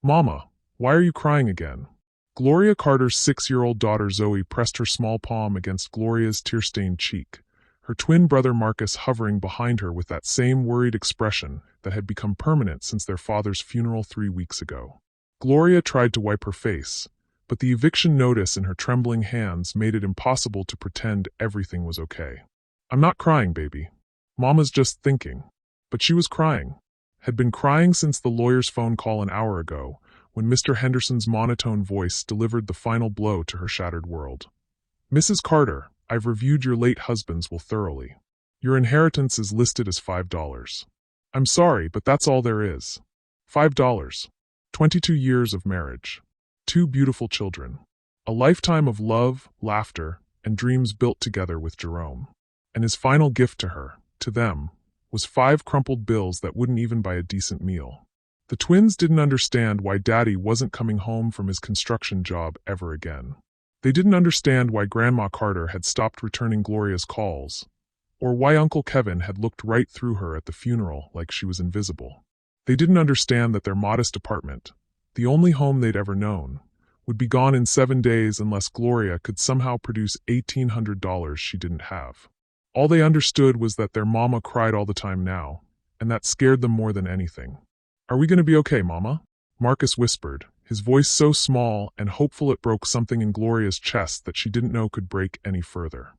Mama, why are you crying again? Gloria Carter's 6-year-old daughter Zoe pressed her small palm against Gloria's tear-stained cheek, her twin brother Marcus hovering behind her with that same worried expression that had become permanent since their father's funeral 3 weeks ago. Gloria tried to wipe her face, but the eviction notice in her trembling hands made it impossible to pretend everything was okay. I'm not crying, baby. Mama's just thinking. But she was crying. Had been crying since the lawyer's phone call an hour ago, when Mr. Henderson's monotone voice delivered the final blow to her shattered world. Mrs. Carter, I've reviewed your late husband's will thoroughly. Your inheritance is listed as $5. I'm sorry, but that's all there is. $5. 22 years of marriage. 2 beautiful children. A lifetime of love, laughter, and dreams built together with Jerome. And his final gift to her, to them, was 5 crumpled bills that wouldn't even buy a decent meal. The twins didn't understand why Daddy wasn't coming home from his construction job ever again. They didn't understand why Grandma Carter had stopped returning Gloria's calls, or why Uncle Kevin had looked right through her at the funeral like she was invisible. They didn't understand that their modest apartment, the only home they'd ever known, would be gone in 7 days unless Gloria could somehow produce $1,800 she didn't have. All they understood was that their mama cried all the time now, and that scared them more than anything. Are we going to be okay, Mama? Marcus whispered, his voice so small and hopeful it broke something in Gloria's chest that she didn't know could break any further.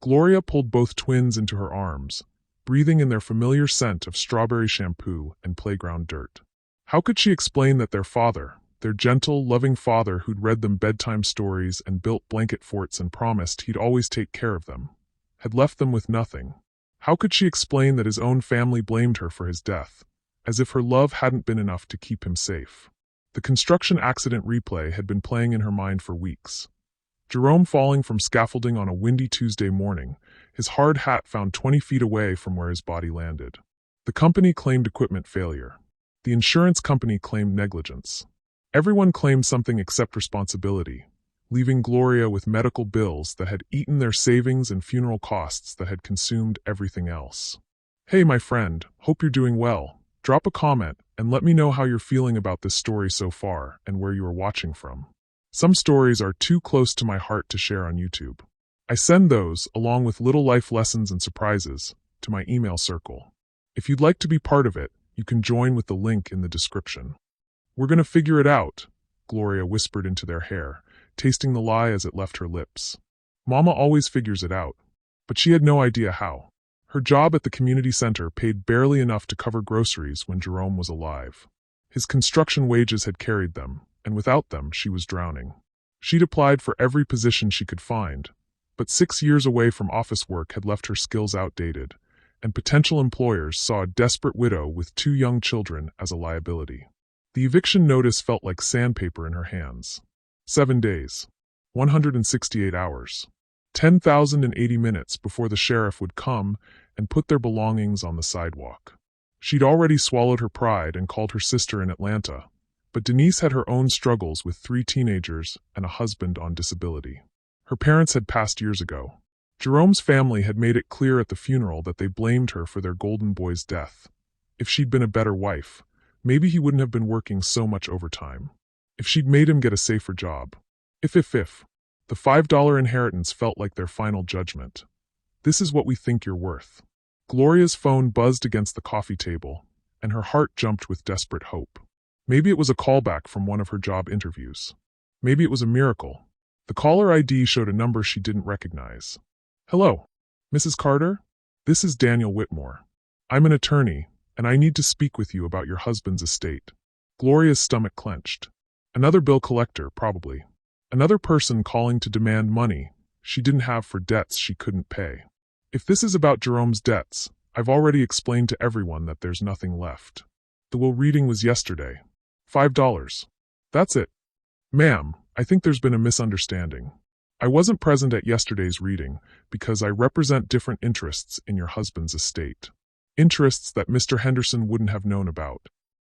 Gloria pulled both twins into her arms, breathing in their familiar scent of strawberry shampoo and playground dirt. How could she explain that their father, their gentle, loving father who'd read them bedtime stories and built blanket forts and promised he'd always take care of them, had left them with nothing? How could she explain that his own family blamed her for his death, as if her love hadn't been enough to keep him safe? The construction accident replay had been playing in her mind for weeks. Jerome falling from scaffolding on a windy Tuesday morning, his hard hat found 20 feet away from where his body landed. The company claimed equipment failure. The insurance company claimed negligence. Everyone claimed something except responsibility, leaving Gloria with medical bills that had eaten their savings and funeral costs that had consumed everything else. Hey, my friend, hope you're doing well. Drop a comment and let me know how you're feeling about this story so far and where you are watching from. Some stories are too close to my heart to share on YouTube. I send those, along with little life lessons and surprises, to my email circle. If you'd like to be part of it, you can join with the link in the description. We're gonna figure it out, Gloria whispered into their hair, tasting the lie as it left her lips. Mama always figures it out, but she had no idea how. Her job at the community center paid barely enough to cover groceries when Jerome was alive. His construction wages had carried them, and without them she was drowning. She'd applied for every position she could find, but 6 years away from office work had left her skills outdated, and potential employers saw a desperate widow with 2 young children as a liability. The eviction notice felt like sandpaper in her hands. 7 days. 168 hours. 10,080 minutes before the sheriff would come and put their belongings on the sidewalk. She'd already swallowed her pride and called her sister in Atlanta, but Denise had her own struggles with 3 teenagers and a husband on disability. Her parents had passed years ago. Jerome's family had made it clear at the funeral that they blamed her for their golden boy's death. If she'd been a better wife, maybe he wouldn't have been working so much overtime. If she'd made him get a safer job. If. The $5 inheritance felt like their final judgment. This is what we think you're worth. Gloria's phone buzzed against the coffee table, and her heart jumped with desperate hope. Maybe it was a callback from one of her job interviews. Maybe it was a miracle. The caller ID showed a number she didn't recognize. Hello, Mrs. Carter? This is Daniel Whitmore. I'm an attorney, and I need to speak with you about your husband's estate. Gloria's stomach clenched. Another bill collector, probably. Another person calling to demand money she didn't have for debts she couldn't pay. If this is about Jerome's debts, I've already explained to everyone that there's nothing left. The will reading was yesterday. $5. That's it. Ma'am, I think there's been a misunderstanding. I wasn't present at yesterday's reading because I represent different interests in your husband's estate. Interests that Mr. Henderson wouldn't have known about.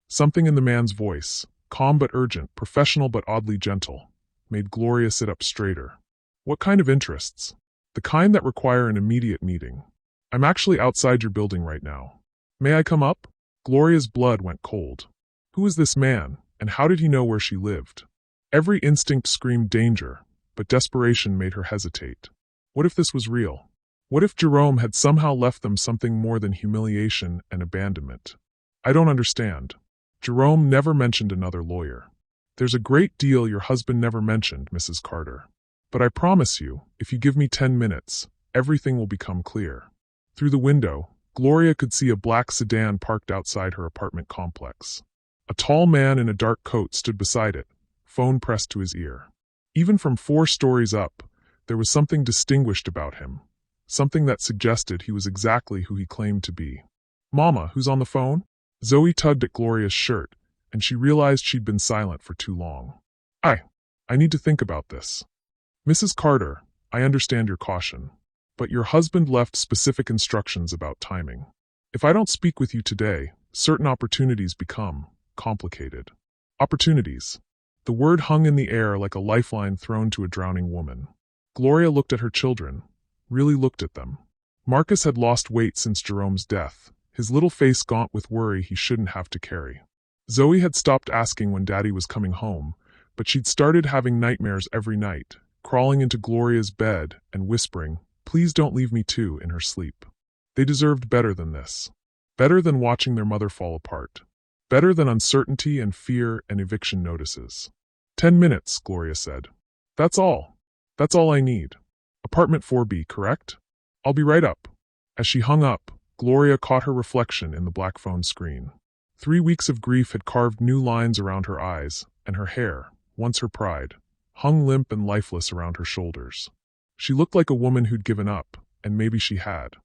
Something in the man's voice, calm but urgent, professional but oddly gentle, made Gloria sit up straighter. What kind of interests? The kind that require an immediate meeting. I'm actually outside your building right now. May I come up? Gloria's blood went cold. Who is this man, And how did he know where she lived? Every instinct screamed danger, but desperation made her hesitate. What if this was real? What if Jerome had somehow left them something more than humiliation and abandonment? I don't understand. Jerome never mentioned another lawyer. There's a great deal your husband never mentioned, Mrs. Carter. But I promise you, if you give me 10 minutes, everything will become clear. Through the window, Gloria could see a black sedan parked outside her apartment complex. A tall man in a dark coat stood beside it, phone pressed to his ear. Even from 4 stories up, there was something distinguished about him, something that suggested he was exactly who he claimed to be. Mama, who's on the phone? Zoe tugged at Gloria's shirt, and she realized she'd been silent for too long. I need to think about this. Mrs. Carter, I understand your caution, but your husband left specific instructions about timing. If I don't speak with you today, certain opportunities become complicated. Opportunities. The word hung in the air like a lifeline thrown to a drowning woman. Gloria looked at her children, really looked at them. Marcus had lost weight since Jerome's death, his little face gaunt with worry he shouldn't have to carry. Zoe had stopped asking when Daddy was coming home, but she'd started having nightmares every night, crawling into Gloria's bed and whispering, "Please don't leave me too," in her sleep. They deserved better than this. Better than watching their mother fall apart. Better than uncertainty and fear and eviction notices. 10 minutes, Gloria said. That's all. That's all I need. Apartment 4B, correct? I'll be right up. As she hung up, Gloria caught her reflection in the black phone screen. 3 weeks of grief had carved new lines around her eyes, and her hair, once her pride, hung limp and lifeless around her shoulders. She looked like a woman who'd given up, and maybe she had.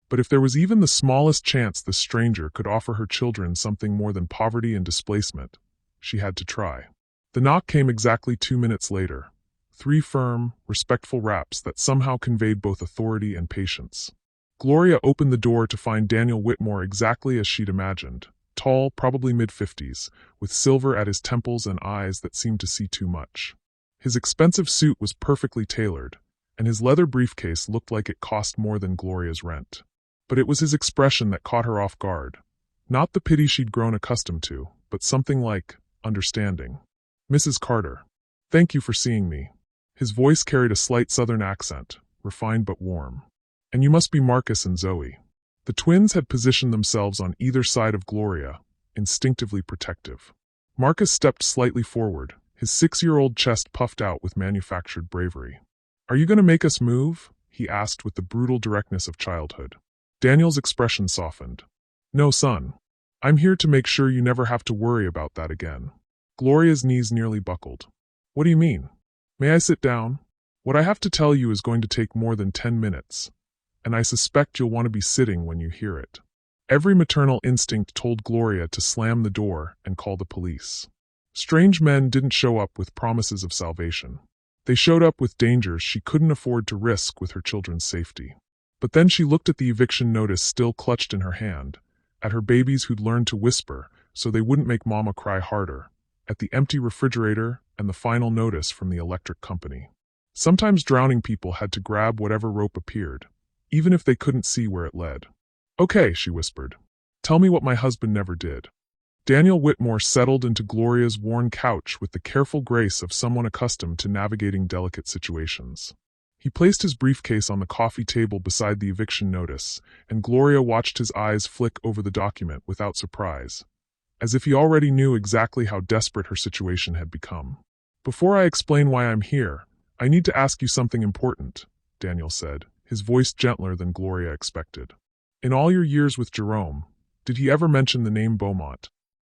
But if there was even the smallest chance this stranger could offer her children something more than poverty and displacement, she had to try. The knock came exactly 2 minutes later. 3 firm, respectful raps that somehow conveyed both authority and patience. Gloria opened the door to find Daniel Whitmore exactly as she'd imagined, tall, probably mid-50s, with silver at his temples and eyes that seemed to see too much. His expensive suit was perfectly tailored, and his leather briefcase looked like it cost more than Gloria's rent. But it was his expression that caught her off guard. Not the pity she'd grown accustomed to, but something like understanding. Mrs. Carter, thank you for seeing me. His voice carried a slight southern accent, refined but warm. And you must be Marcus and Zoe. The twins had positioned themselves on either side of Gloria, instinctively protective. Marcus stepped slightly forward, his 6-year-old chest puffed out with manufactured bravery. Are you going to make us move? He asked with the brutal directness of childhood. Daniel's expression softened. No, son. I'm here to make sure you never have to worry about that again. Gloria's knees nearly buckled. What do you mean? May I sit down? What I have to tell you is going to take more than 10 minutes, and I suspect you'll want to be sitting when you hear it. Every maternal instinct told Gloria to slam the door and call the police. Strange men didn't show up with promises of salvation. They showed up with dangers she couldn't afford to risk with her children's safety. But then she looked at the eviction notice still clutched in her hand, at her babies who'd learned to whisper so they wouldn't make Mama cry harder, at the empty refrigerator and the final notice from the electric company. Sometimes drowning people had to grab whatever rope appeared, even if they couldn't see where it led. Okay, she whispered. Tell me what my husband never did. Daniel Whitmore settled into Gloria's worn couch with the careful grace of someone accustomed to navigating delicate situations. He placed his briefcase on the coffee table beside the eviction notice, and Gloria watched his eyes flick over the document without surprise, as if he already knew exactly how desperate her situation had become. Before I explain why I'm here, I need to ask you something important, Daniel said, his voice gentler than Gloria expected. In all your years with Jerome, did he ever mention the name Beaumont?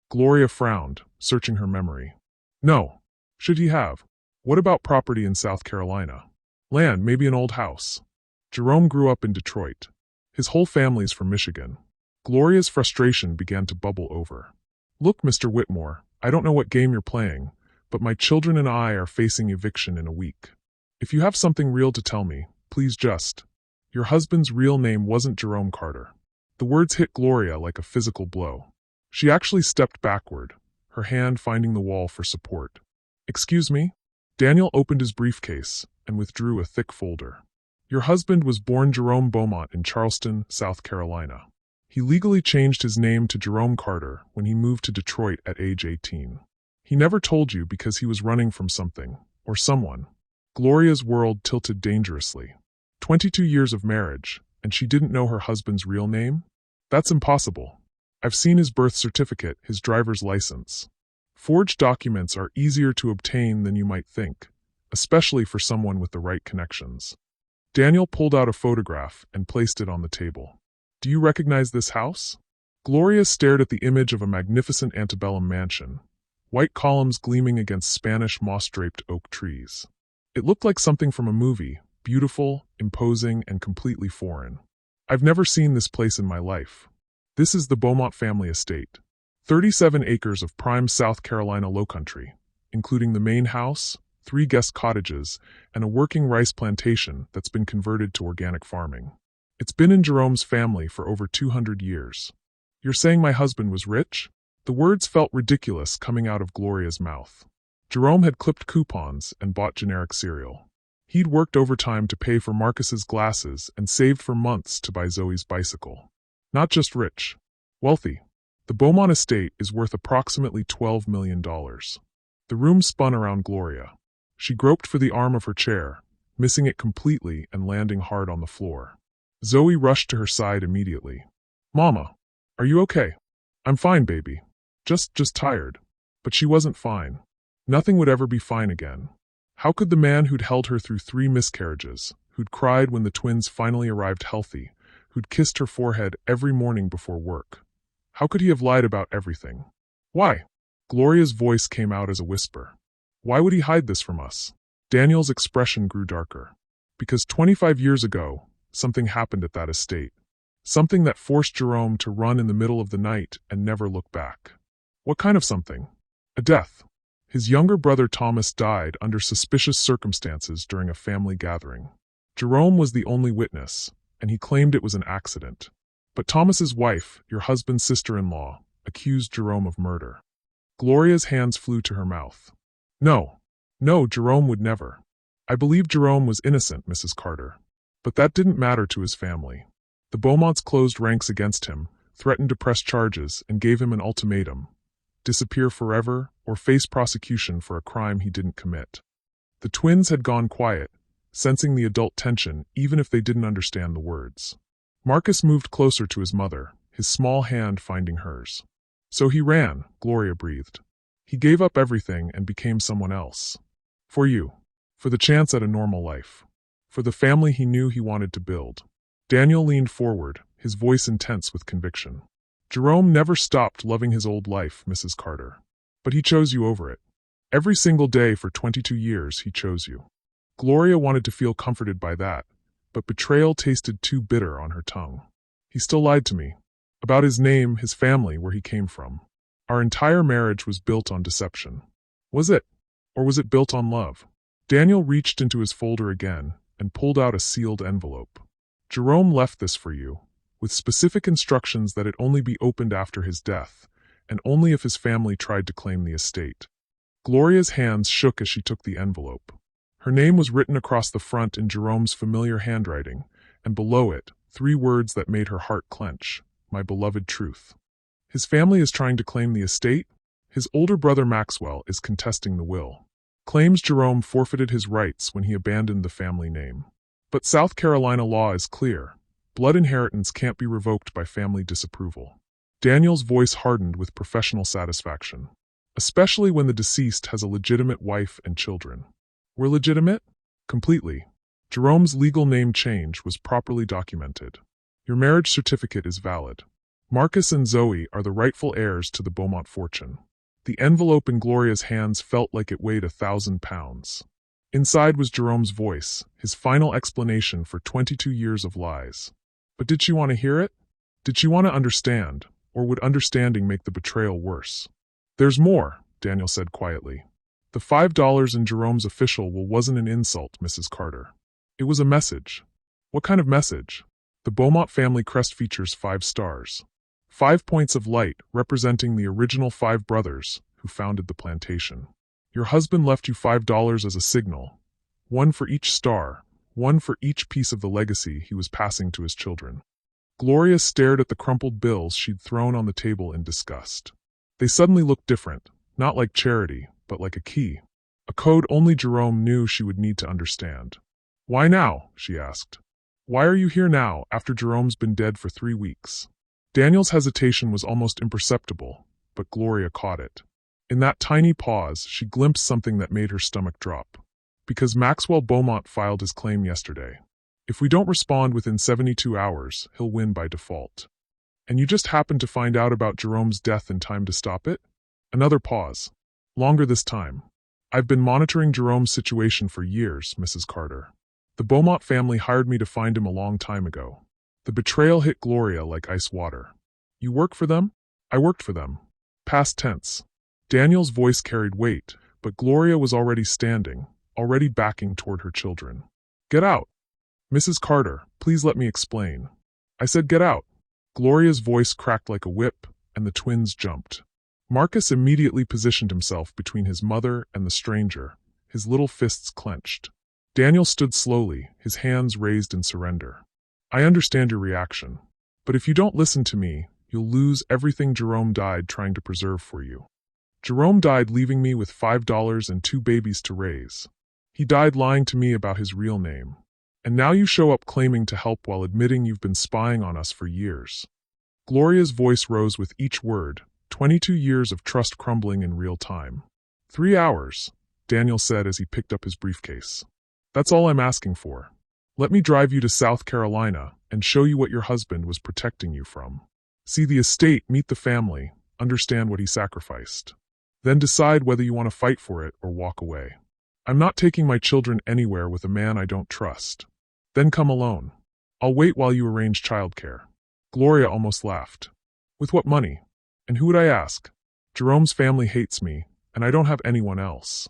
Gloria frowned, searching her memory. No. Should he have? What about property in South Carolina? Land, maybe an old house. Jerome grew up in Detroit. His whole family's from Michigan. Gloria's frustration began to bubble over. Look, Mr. Whitmore, I don't know what game you're playing, but my children and I are facing eviction in a week. If you have something real to tell me, please just. Your husband's real name wasn't Jerome Carter. The words hit Gloria like a physical blow. She actually stepped backward, her hand finding the wall for support. Excuse me? Daniel opened his briefcase and withdrew a thick folder. Your husband was born Jerome Beaumont in Charleston, South Carolina. He legally changed his name to Jerome Carter when he moved to Detroit at age 18. He never told you because he was running from something, or someone. Gloria's world tilted dangerously. 22 years of marriage, and she didn't know her husband's real name? That's impossible. I've seen his birth certificate, his driver's license. Forged documents are easier to obtain than you might think, especially for someone with the right connections. Daniel pulled out a photograph and placed it on the table. Do you recognize this house? Gloria stared at the image of a magnificent antebellum mansion, white columns gleaming against Spanish moss-draped oak trees. It looked like something from a movie, beautiful, imposing, and completely foreign. I've never seen this place in my life. This is the Beaumont family estate. 37 acres of prime South Carolina lowcountry, including the main house, 3 guest cottages, and a working rice plantation that's been converted to organic farming. It's been in Jerome's family for over 200 years. You're saying my husband was rich? The words felt ridiculous coming out of Gloria's mouth. Jerome had clipped coupons and bought generic cereal. He'd worked overtime to pay for Marcus's glasses and saved for months to buy Zoe's bicycle. Not just rich, wealthy. The Beaumont estate is worth approximately $12 million. The room spun around Gloria. She groped for the arm of her chair, missing it completely and landing hard on the floor. Zoe rushed to her side immediately. Mama, are you okay? I'm fine, baby. Just tired. But she wasn't fine. Nothing would ever be fine again. How could the man who'd held her through 3 miscarriages, who'd cried when the twins finally arrived healthy, who'd kissed her forehead every morning before work, how could he have lied about everything? Why? Gloria's voice came out as a whisper. Why would he hide this from us? Daniel's expression grew darker. Because 25 years ago, something happened at that estate. Something that forced Jerome to run in the middle of the night and never look back. What kind of something? A death. His younger brother Thomas died under suspicious circumstances during a family gathering. Jerome was the only witness, and he claimed it was an accident. But Thomas's wife, your husband's sister-in-law, accused Jerome of murder. Gloria's hands flew to her mouth. No, Jerome would never. I believe Jerome was innocent, Mrs. Carter. But that didn't matter to his family. The Beaumonts closed ranks against him, threatened to press charges, and gave him an ultimatum: disappear forever or face prosecution for a crime he didn't commit. The twins had gone quiet, sensing the adult tension even if they didn't understand the words. Marcus moved closer to his mother, his small hand finding hers. So he ran, Gloria breathed. He gave up everything and became someone else. For you. For the chance at a normal life. For the family he knew he wanted to build. Daniel leaned forward, his voice intense with conviction. Jerome never stopped loving his old life, Mrs. Carter. But he chose you over it. Every single day for 22 years he chose you. Gloria wanted to feel comforted by that, but betrayal tasted too bitter on her tongue. He still lied to me. About his name, his family, where he came from. Our entire marriage was built on deception. Was it? Or was it built on love? Daniel reached into his folder again and pulled out a sealed envelope. Jerome left this for you, with specific instructions that it only be opened after his death, and only if his family tried to claim the estate. Gloria's hands shook as she took the envelope. Her name was written across the front in Jerome's familiar handwriting, and below it, 3 words that made her heart clench: my beloved truth. His family is trying to claim the estate? His older brother Maxwell is contesting the will. Claims Jerome forfeited his rights when he abandoned the family name. But South Carolina law is clear. Blood inheritance can't be revoked by family disapproval. Daniel's voice hardened with professional satisfaction. Especially when the deceased has a legitimate wife and children. We're legitimate? Completely. Jerome's legal name change was properly documented. Your marriage certificate is valid. Marcus and Zoe are the rightful heirs to the Beaumont fortune. The envelope in Gloria's hands felt like it weighed 1,000 pounds. Inside was Jerome's voice, his final explanation for 22 years of lies. But did she want to hear it? Did she want to understand, or would understanding make the betrayal worse? There's more, Daniel said quietly. The $5 in Jerome's official will wasn't an insult, Mrs. Carter. It was a message. What kind of message? The Beaumont family crest features 5 stars. 5 points of light representing the original 5 brothers who founded the plantation. Your husband left you $5 as a signal, 1 for each star, 1 for each piece of the legacy he was passing to his children. Gloria stared at the crumpled bills she'd thrown on the table in disgust. They suddenly looked different, Not like charity, but like a key. A code only Jerome knew she would need to understand. "Why now?" she asked. "Why are you here now, after Jerome's been dead for 3 weeks?" Daniel's hesitation was almost imperceptible, but Gloria caught it. In that tiny pause, she glimpsed something that made her stomach drop. "Because Maxwell Beaumont filed his claim yesterday. If we don't respond within 72 hours, he'll win by default. And you just happened to find out about Jerome's death in time to stop it?" Another pause. "Longer this time. I've been monitoring Jerome's situation for years, Mrs. Carter. The Beaumont family hired me to find him a long time ago." The betrayal hit Gloria like ice water. "You work for them?" "I worked for them." Past tense. Daniel's voice carried weight, but Gloria was already standing, already backing toward her children. "Get out!" "Mrs. Carter, please let me explain." "I said get out." Gloria's voice cracked like a whip, and the twins jumped. Marcus immediately positioned himself between his mother and the stranger, his little fists clenched. Daniel stood slowly, his hands raised in surrender. "I understand your reaction. But if you don't listen to me, you'll lose everything Jerome died trying to preserve for you. Jerome died leaving me with $5 and 2 babies to raise. He died lying to me about his real name. And now you show up claiming to help while admitting you've been spying on us for years." Gloria's voice rose with each word, 22 years of trust crumbling in real time. 3 hours, Daniel said as he picked up his briefcase. "That's all I'm asking for. Let me drive you to South Carolina and show you what your husband was protecting you from. See the estate, meet the family, understand what he sacrificed. Then decide whether you want to fight for it or walk away. I'm not taking my children anywhere with a man I don't trust. Then come alone. I'll wait while you arrange childcare." Gloria almost laughed. "With what money? And who would I ask? Jerome's family hates me, and I don't have anyone else."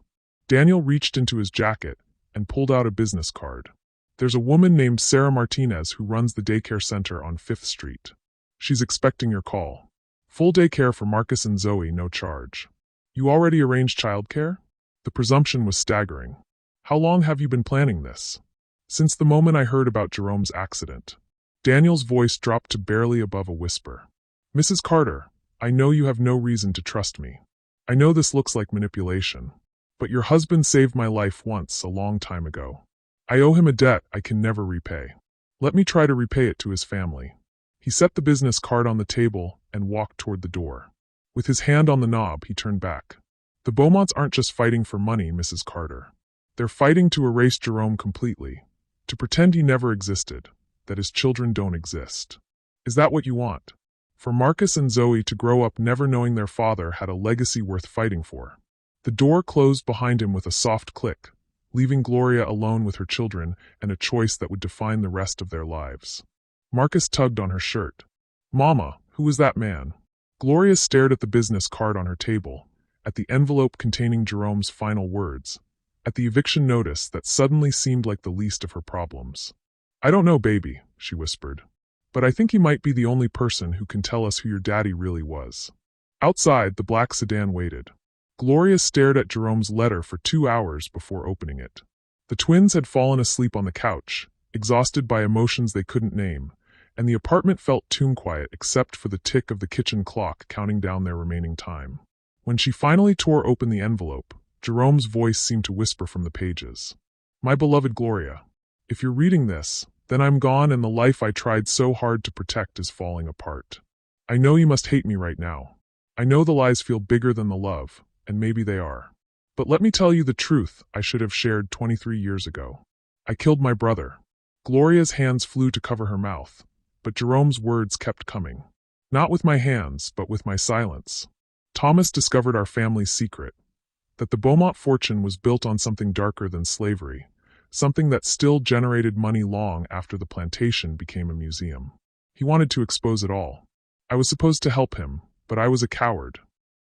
Daniel reached into his jacket and pulled out a business card. "There's a woman named Sarah Martinez who runs the daycare center on 5th Street. She's expecting your call. Full daycare for Marcus and Zoe, no charge." "You already arranged childcare?" The presumption was staggering. "How long have you been planning this?" "Since the moment I heard about Jerome's accident." Daniel's voice dropped to barely above a whisper. "Mrs. Carter, I know you have no reason to trust me. I know this looks like manipulation. But your husband saved my life once, a long time ago. I owe him a debt I can never repay. Let me try to repay it to his family." He set the business card on the table and walked toward the door. With his hand on the knob, he turned back. "The Beaumonts aren't just fighting for money, Mrs. Carter. They're fighting to erase Jerome completely, to pretend he never existed, that his children don't exist. Is that what you want? For Marcus and Zoe to grow up never knowing their father had a legacy worth fighting for." The door closed behind him with a soft click, leaving Gloria alone with her children and a choice that would define the rest of their lives. Marcus tugged on her shirt. "Mama, who was that man?" Gloria stared at the business card on her table, at the envelope containing Jerome's final words, at the eviction notice that suddenly seemed like the least of her problems. "I don't know, baby," she whispered. "But I think he might be the only person who can tell us who your daddy really was." Outside, the black sedan waited. Gloria stared at Jerome's letter for 2 hours before opening it. The twins had fallen asleep on the couch, exhausted by emotions they couldn't name, and the apartment felt tomb-quiet except for the tick of the kitchen clock counting down their remaining time. When she finally tore open the envelope, Jerome's voice seemed to whisper from the pages. "My beloved Gloria, if you're reading this, then I'm gone and the life I tried so hard to protect is falling apart. I know you must hate me right now. I know the lies feel bigger than the love, and maybe they are. But let me tell you the truth I should have shared 23 years ago. I killed my brother." Gloria's hands flew to cover her mouth, but Jerome's words kept coming. "Not with my hands, but with my silence. Thomas discovered our family's secret, that the Beaumont fortune was built on something darker than slavery, something that still generated money long after the plantation became a museum. He wanted to expose it all. I was supposed to help him, but I was a coward.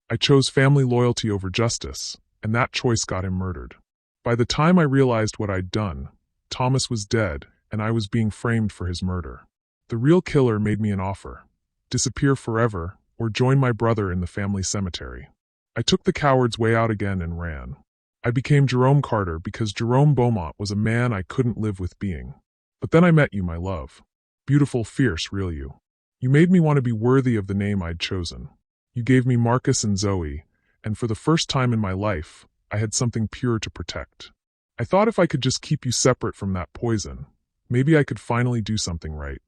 I chose family loyalty over justice, and that choice got him murdered. By the time I realized what I'd done, Thomas was dead, and I was being framed for his murder. The real killer made me an offer: disappear forever, or join my brother in the family cemetery. I took the coward's way out again and ran. I became Jerome Carter because Jerome Beaumont was a man I couldn't live with being. But then I met you, my love. Beautiful, fierce, real you. You made me want to be worthy of the name I'd chosen. You gave me Marcus and Zoe, and for the first time in my life, I had something pure to protect. I thought if I could just keep you separate from that poison, maybe I could finally do something right.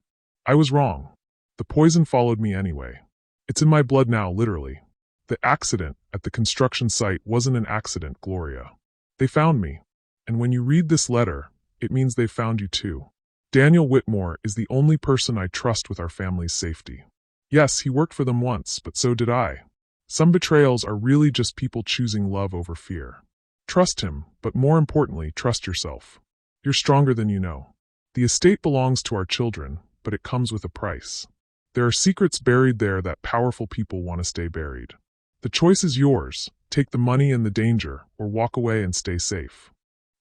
I was wrong. The poison followed me anyway. It's in my blood now, literally. The accident at the construction site wasn't an accident, Gloria. They found me. And when you read this letter, it means they found you too. Daniel Whitmore is the only person I trust with our family's safety. Yes, he worked for them once, but so did I. Some betrayals are really just people choosing love over fear. Trust him, but more importantly, trust yourself. You're stronger than you know. The estate belongs to our children, but it comes with a price. There are secrets buried there that powerful people want to stay buried. The choice is yours. Take the money and the danger, or walk away and stay safe.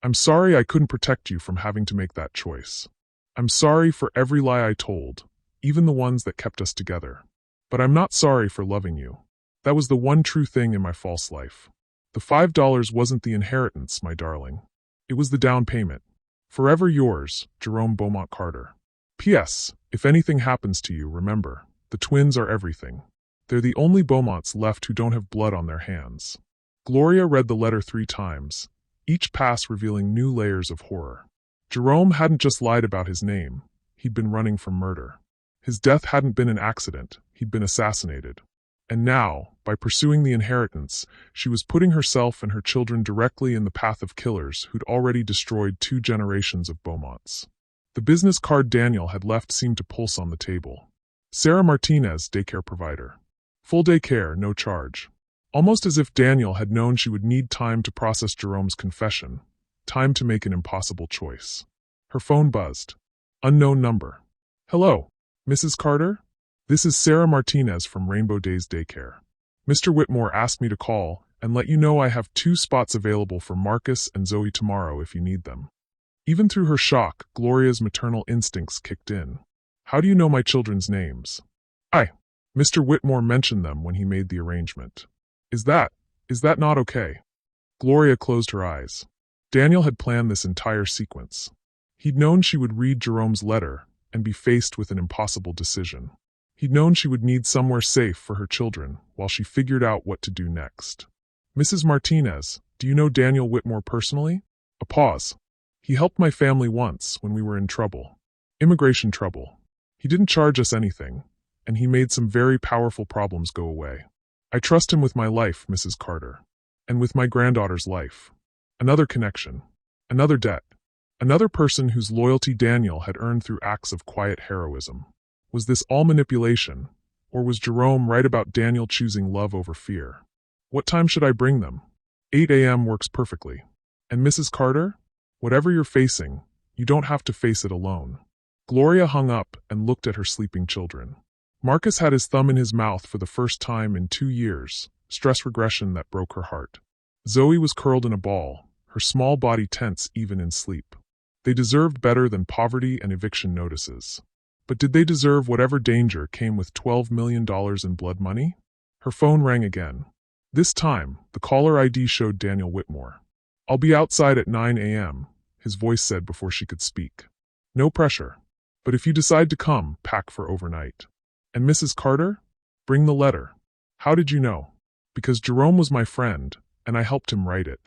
I'm sorry I couldn't protect you from having to make that choice. I'm sorry for every lie I told, even the ones that kept us together. But I'm not sorry for loving you. That was the one true thing in my false life. The $5 wasn't the inheritance, my darling. It was the down payment. Forever yours, Jerome Beaumont Carter. P.S. If anything happens to you, remember, the twins are everything. They're the only Beaumonts left who don't have blood on their hands. Gloria read the letter 3 times, each pass revealing new layers of horror. Jerome hadn't just lied about his name. He'd been running from murder. His death hadn't been an accident. He'd been assassinated. And now, by pursuing the inheritance, she was putting herself and her children directly in the path of killers who'd already destroyed 2 generations of Beaumonts. The business card Daniel had left seemed to pulse on the table. Sarah Martinez, daycare provider. Full day care, no charge. Almost as if Daniel had known she would need time to process Jerome's confession, time to make an impossible choice. Her phone buzzed. Unknown number. Hello, Mrs. Carter? This is Sarah Martinez from Rainbow Days Daycare. Mr. Whitmore asked me to call and let you know I have 2 spots available for Marcus and Zoe tomorrow if you need them. Even through her shock, Gloria's maternal instincts kicked in. How do you know my children's names? Mr. Whitmore mentioned them when he made the arrangement. Is that not okay? Gloria closed her eyes. Daniel had planned this entire sequence. He'd known she would read Jerome's letter and be faced with an impossible decision. He'd known she would need somewhere safe for her children while she figured out what to do next. Mrs. Martinez, do you know Daniel Whitmore personally? A pause. He helped my family once when we were in trouble. Immigration trouble. He didn't charge us anything, and he made some very powerful problems go away. I trust him with my life, Mrs. Carter. And with my granddaughter's life. Another connection. Another debt. Another person whose loyalty Daniel had earned through acts of quiet heroism. Was this all manipulation, or was Jerome right about Daniel choosing love over fear? What time should I bring them? 8 a.m. works perfectly. And Mrs. Carter? Whatever you're facing, you don't have to face it alone. Gloria hung up and looked at her sleeping children. Marcus had his thumb in his mouth for the first time in 2 years, stress regression that broke her heart. Zoe was curled in a ball, her small body tense even in sleep. They deserved better than poverty and eviction notices. But did they deserve whatever danger came with $12 million in blood money? Her phone rang again. This time, the caller ID showed Daniel Whitmore. I'll be outside at 9 a.m., his voice said before she could speak. No pressure. But if you decide to come, pack for overnight. And Mrs. Carter? Bring the letter. How did you know? Because Jerome was my friend, and I helped him write it.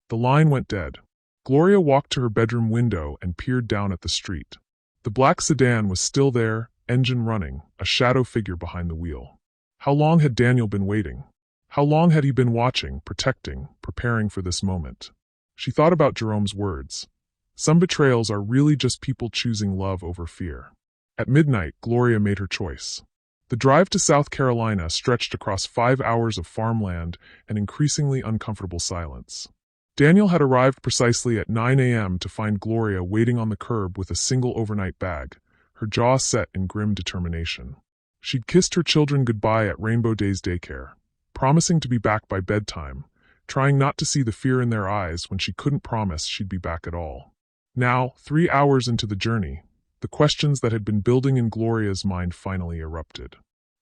The line went dead. Gloria walked to her bedroom window and peered down at the street. The black sedan was still there, engine running, a shadow figure behind the wheel. How long had Daniel been waiting? How long had he been watching, protecting, preparing for this moment? She thought about Jerome's words. Some betrayals are really just people choosing love over fear. At midnight, Gloria made her choice. The drive to South Carolina stretched across 5 hours of farmland and increasingly uncomfortable silence. Daniel had arrived precisely at 9 a.m. to find Gloria waiting on the curb with a single overnight bag, her jaw set in grim determination. She'd kissed her children goodbye at Rainbow Days Daycare, promising to be back by bedtime, trying not to see the fear in their eyes when she couldn't promise she'd be back at all. Now, 3 hours into the journey, the questions that had been building in Gloria's mind finally erupted.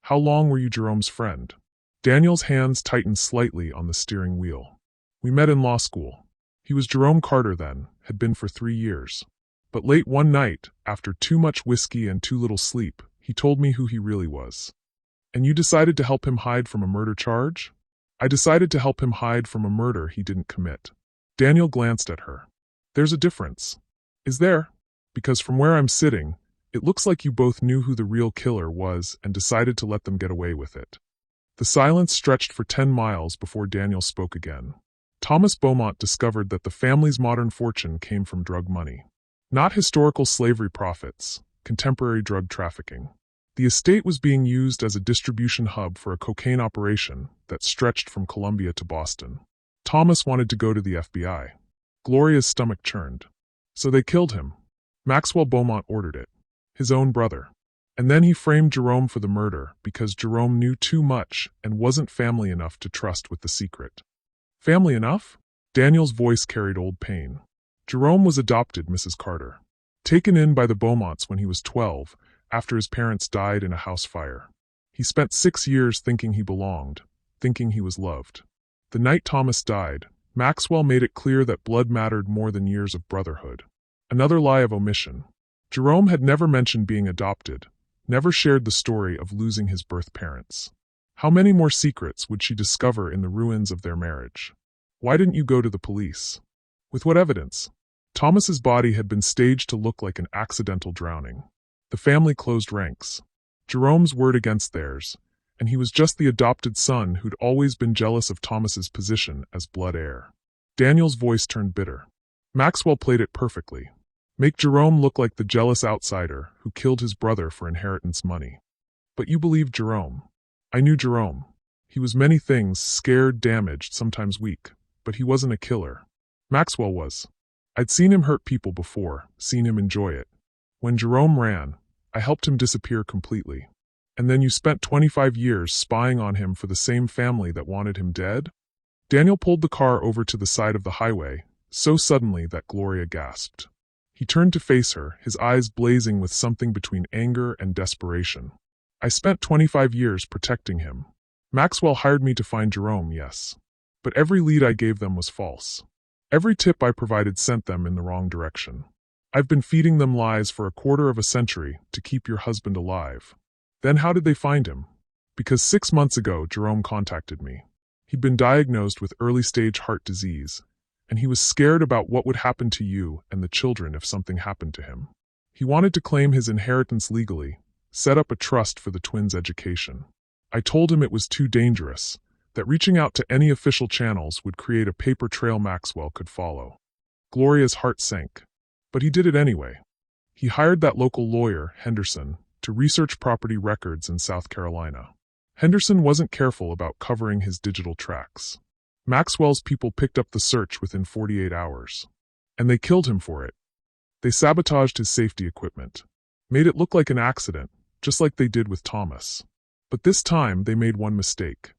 How long were you Jerome's friend? Daniel's hands tightened slightly on the steering wheel. We met in law school. He was Jerome Carter then, had been for 3 years. But late one night, after too much whiskey and too little sleep, he told me who he really was. And you decided to help him hide from a murder charge? I decided to help him hide from a murder he didn't commit. Daniel glanced at her. There's a difference. Is there? Because from where I'm sitting, it looks like you both knew who the real killer was and decided to let them get away with it. The silence stretched for 10 miles before Daniel spoke again. Thomas Beaumont discovered that the family's modern fortune came from drug money. Not historical slavery profits, contemporary drug trafficking. The estate was being used as a distribution hub for a cocaine operation that stretched from Colombia to Boston. Thomas wanted to go to the FBI. Gloria's stomach churned. So they killed him. Maxwell Beaumont ordered it. His own brother. And then he framed Jerome for the murder because Jerome knew too much and wasn't family enough to trust with the secret. Family enough? Daniel's voice carried old pain. Jerome was adopted, Mrs. Carter. Taken in by the Beaumonts when he was 12, after his parents died in a house fire. He spent 6 years thinking he belonged, thinking he was loved. The night Thomas died, Maxwell made it clear that blood mattered more than years of brotherhood. Another lie of omission. Jerome had never mentioned being adopted, never shared the story of losing his birth parents. How many more secrets would she discover in the ruins of their marriage? Why didn't you go to the police? With what evidence? Thomas's body had been staged to look like an accidental drowning. The family closed ranks. Jerome's word against theirs, and he was just the adopted son who'd always been jealous of Thomas's position as blood heir. Daniel's voice turned bitter. Maxwell played it perfectly. Make Jerome look like the jealous outsider who killed his brother for inheritance money. But you believed Jerome. I knew Jerome. He was many things, scared, damaged, sometimes weak, but he wasn't a killer. Maxwell was. I'd seen him hurt people before, seen him enjoy it. When Jerome ran, I helped him disappear completely. And then you spent 25 years spying on him for the same family that wanted him dead? Daniel pulled the car over to the side of the highway, so suddenly that Gloria gasped. He turned to face her, his eyes blazing with something between anger and desperation. I spent 25 years protecting him. Maxwell hired me to find Jerome, yes. But every lead I gave them was false. Every tip I provided sent them in the wrong direction. I've been feeding them lies for a quarter of a century to keep your husband alive. Then how did they find him? Because 6 months ago, Jerome contacted me. He'd been diagnosed with early-stage heart disease, and he was scared about what would happen to you and the children if something happened to him. He wanted to claim his inheritance legally, set up a trust for the twins' education. I told him it was too dangerous, that reaching out to any official channels would create a paper trail Maxwell could follow. Gloria's heart sank. But he did it anyway. He hired that local lawyer, Henderson, to research property records in South Carolina. Henderson wasn't careful about covering his digital tracks. Maxwell's people picked up the search within 48 hours. And they killed him for it. They sabotaged his safety equipment. Made it look like an accident, just like they did with Thomas. But this time they made one mistake.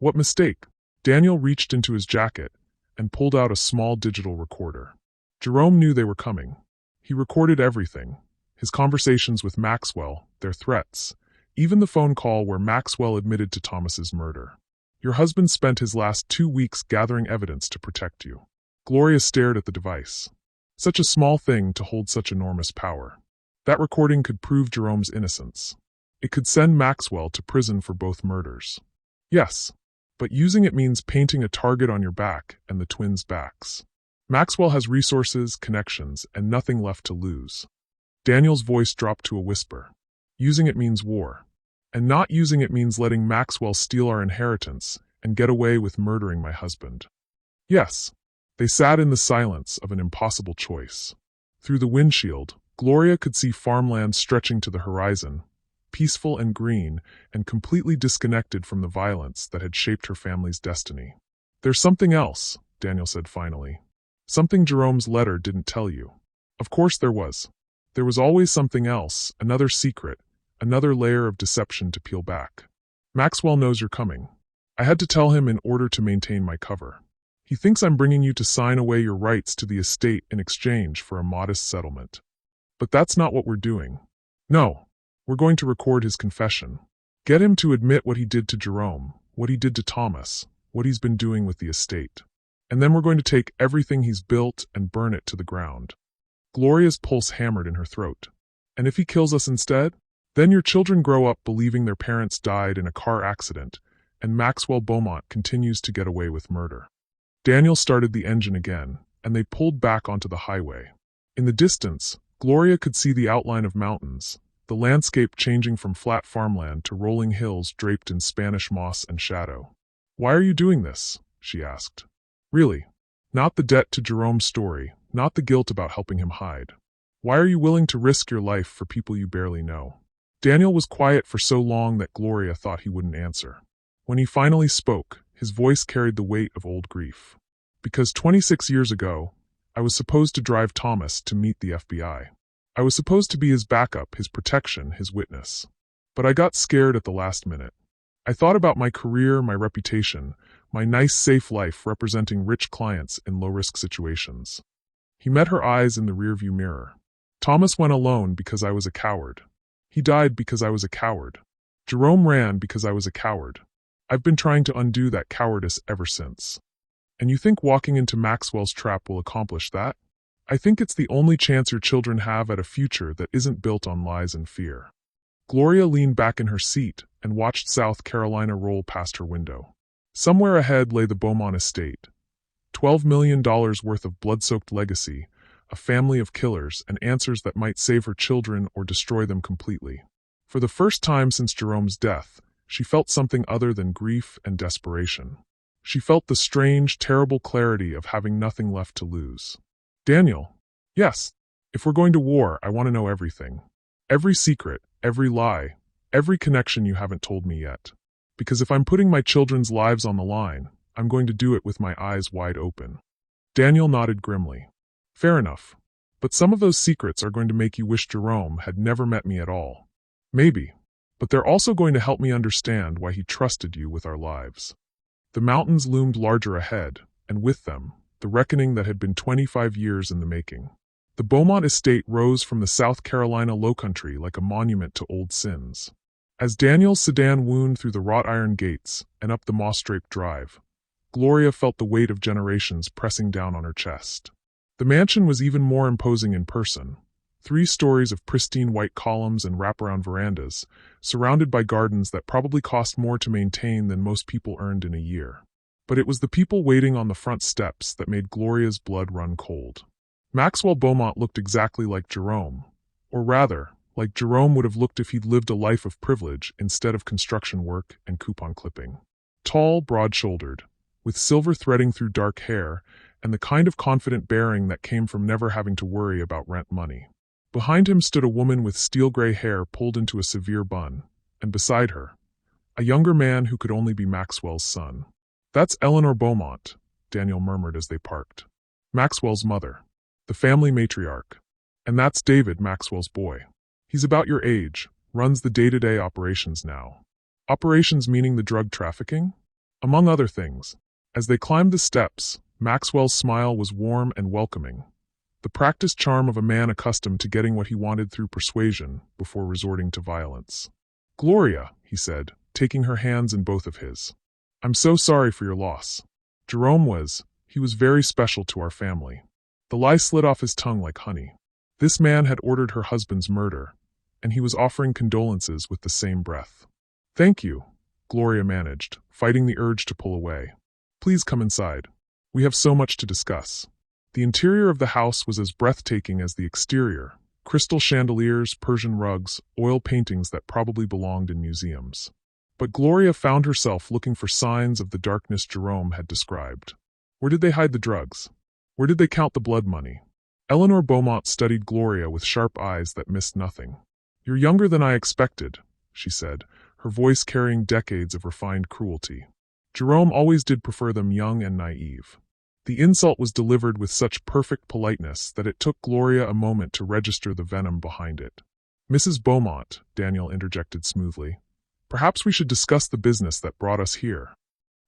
What mistake? Daniel reached into his jacket and pulled out a small digital recorder. Jerome knew they were coming. He recorded everything. His conversations with Maxwell, their threats, even the phone call where Maxwell admitted to Thomas's murder. Your husband spent his last 2 weeks gathering evidence to protect you. Gloria stared at the device. Such a small thing to hold such enormous power. That recording could prove Jerome's innocence. It could send Maxwell to prison for both murders. Yes, but using it means painting a target on your back and the twins' backs. Maxwell has resources, connections, and nothing left to lose. Daniel's voice dropped to a whisper. Using it means war. And not using it means letting Maxwell steal our inheritance and get away with murdering my husband. Yes. They sat in the silence of an impossible choice. Through the windshield, Gloria could see farmland stretching to the horizon, peaceful and green, and completely disconnected from the violence that had shaped her family's destiny. There's something else, Daniel said finally. Something Jerome's letter didn't tell you. Of course there was. There was always something else, another secret, another layer of deception to peel back. Maxwell knows you're coming. I had to tell him in order to maintain my cover. He thinks I'm bringing you to sign away your rights to the estate in exchange for a modest settlement. But that's not what we're doing. No, we're going to record his confession. Get him to admit what he did to Jerome, what he did to Thomas, what he's been doing with the estate. And then we're going to take everything he's built and burn it to the ground. Gloria's pulse hammered in her throat. And if he kills us instead? Then your children grow up believing their parents died in a car accident, and Maxwell Beaumont continues to get away with murder. Daniel started the engine again, and they pulled back onto the highway. In the distance, Gloria could see the outline of mountains, the landscape changing from flat farmland to rolling hills draped in Spanish moss and shadow. "Why are you doing this?" she asked. "Really? Not the debt to Jerome's story, not the guilt about helping him hide. Why are you willing to risk your life for people you barely know?" Daniel was quiet for so long that Gloria thought he wouldn't answer. When he finally spoke, his voice carried the weight of old grief. "Because 26 years ago, I was supposed to drive Thomas to meet the FBI. I was supposed to be his backup, his protection, his witness. But I got scared at the last minute. I thought about my career, my reputation, my nice, safe life representing rich clients in low-risk situations." He met her eyes in the rearview mirror. "Thomas went alone because I was a coward. He died because I was a coward. Jerome ran because I was a coward. I've been trying to undo that cowardice ever since. And you think walking into Maxwell's trap will accomplish that? I think it's the only chance your children have at a future that isn't built on lies and fear." Gloria leaned back in her seat and watched South Carolina roll past her window. Somewhere ahead lay the Beaumont estate. $12 million worth of blood-soaked legacy, a family of killers, and answers that might save her children or destroy them completely. For the first time since Jerome's death, she felt something other than grief and desperation. She felt the strange, terrible clarity of having nothing left to lose. "Daniel." "Yes. If we're going to war, I want to know everything. Every secret, every lie, every connection you haven't told me yet. Because if I'm putting my children's lives on the line, I'm going to do it with my eyes wide open." Daniel nodded grimly. "Fair enough. But some of those secrets are going to make you wish Jerome had never met me at all. Maybe. But they're also going to help me understand why he trusted you with our lives." The mountains loomed larger ahead, and with them, the reckoning that had been 25 years in the making. The Beaumont estate rose from the South Carolina lowcountry like a monument to old sins. As Daniel's sedan wound through the wrought iron gates and up the moss-draped drive, Gloria felt the weight of generations pressing down on her chest. The mansion was even more imposing in person. 3 stories of pristine white columns and wraparound verandas, surrounded by gardens that probably cost more to maintain than most people earned in a year. But it was the people waiting on the front steps that made Gloria's blood run cold. Maxwell Beaumont looked exactly like Jerome, or rather, like Jerome would have looked if he'd lived a life of privilege instead of construction work and coupon clipping. Tall, broad-shouldered, with silver threading through dark hair, and the kind of confident bearing that came from never having to worry about rent money. Behind him stood a woman with steel-gray hair pulled into a severe bun, and beside her, a younger man who could only be Maxwell's son. "That's Eleanor Beaumont," Daniel murmured as they parked. "Maxwell's mother. The family matriarch. And that's David, Maxwell's boy. He's about your age, runs the day-to-day operations now." Operations meaning the drug trafficking? Among other things. As they climbed the steps, Maxwell's smile was warm and welcoming, the practiced charm of a man accustomed to getting what he wanted through persuasion before resorting to violence. "Gloria," he said, taking her hands in both of his. "I'm so sorry for your loss. Jerome he was very special to our family." The lie slid off his tongue like honey. This man had ordered her husband's murder, and he was offering condolences with the same breath. "Thank you," Gloria managed, fighting the urge to pull away. "Please come inside. We have so much to discuss." The interior of the house was as breathtaking as the exterior. Crystal chandeliers, Persian rugs, oil paintings that probably belonged in museums. But Gloria found herself looking for signs of the darkness Jerome had described. Where did they hide the drugs? Where did they count the blood money? Eleanor Beaumont studied Gloria with sharp eyes that missed nothing. "You're younger than I expected," she said, her voice carrying decades of refined cruelty. "Jerome always did prefer them young and naive." The insult was delivered with such perfect politeness that it took Gloria a moment to register the venom behind it. "Mrs. Beaumont," Daniel interjected smoothly, "perhaps we should discuss the business that brought us here."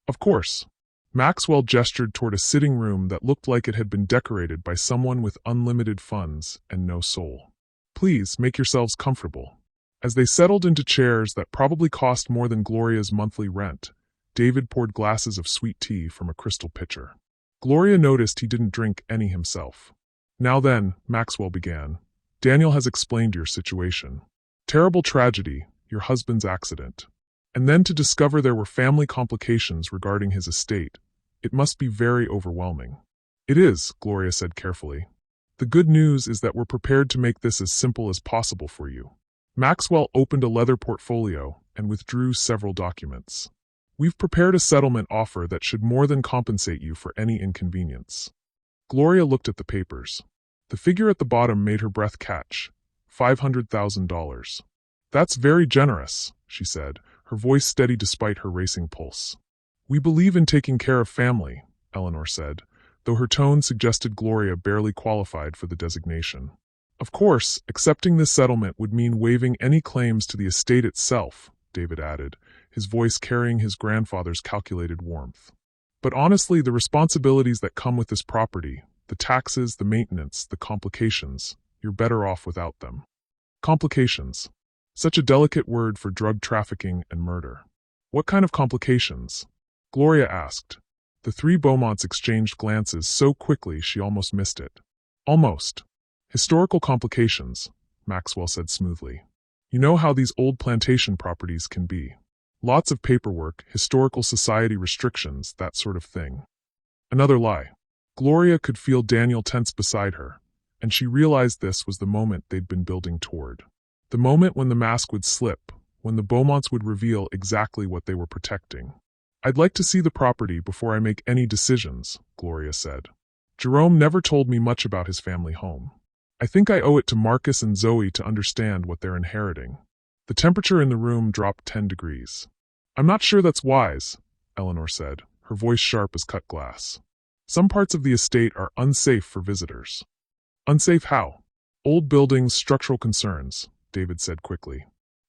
"Of course." Maxwell gestured toward a sitting room that looked like it had been decorated by someone with unlimited funds and no soul. "Please, make yourselves comfortable." As they settled into chairs that probably cost more than Gloria's monthly rent, David poured glasses of sweet tea from a crystal pitcher. Gloria noticed he didn't drink any himself. "Now then," Maxwell began, "Daniel has explained your situation. Terrible tragedy, your husband's accident. And then to discover there were family complications regarding his estate. It must be very overwhelming. It is, Gloria said carefully. The good news is that we're prepared to make this as simple as possible for you. Maxwell opened a leather portfolio and withdrew several documents. We've prepared a settlement offer that should more than compensate you for any inconvenience. Gloria looked at the papers. The figure at the bottom made her breath catch. $500,000. That's very generous, she said, her voice steady despite her racing pulse. We believe in taking care of family, Eleanor said, though her tone suggested Gloria barely qualified for the designation. Of course, accepting this settlement would mean waiving any claims to the estate itself, David added, his voice carrying his grandfather's calculated warmth. But honestly, the responsibilities that come with this property, the taxes, the maintenance, the complications, you're better off without them. Complications. Such a delicate word for drug trafficking and murder. What kind of complications? Gloria asked. The three Beaumonts exchanged glances so quickly she almost missed it. Almost. Historical complications, Maxwell said smoothly. You know how these old plantation properties can be. Lots of paperwork, historical society restrictions, that sort of thing. Another lie. Gloria could feel Daniel tense beside her, and she realized this was the moment they'd been building toward. The moment when the mask would slip, when the Beaumonts would reveal exactly what they were protecting. I'd like to see the property before I make any decisions, Gloria said. Jerome never told me much about his family home. I think I owe it to Marcus and Zoe to understand what they're inheriting. The temperature in the room dropped 10 degrees. I'm not sure that's wise, Eleanor said, her voice sharp as cut glass. Some parts of the estate are unsafe for visitors. Unsafe how? Old buildings, structural concerns, David said quickly.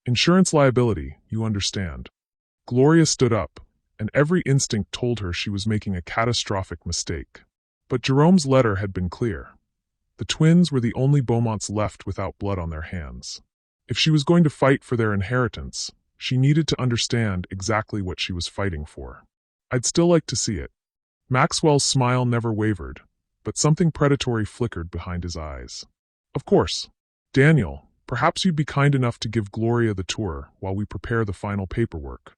Insurance liability, you understand. Gloria stood up, and every instinct told her she was making a catastrophic mistake. But Jerome's letter had been clear. The twins were the only Beaumonts left without blood on their hands. If she was going to fight for their inheritance, she needed to understand exactly what she was fighting for. I'd still like to see it. Maxwell's smile never wavered, but something predatory flickered behind his eyes. Of course. Daniel, perhaps you'd be kind enough to give Gloria the tour while we prepare the final paperwork.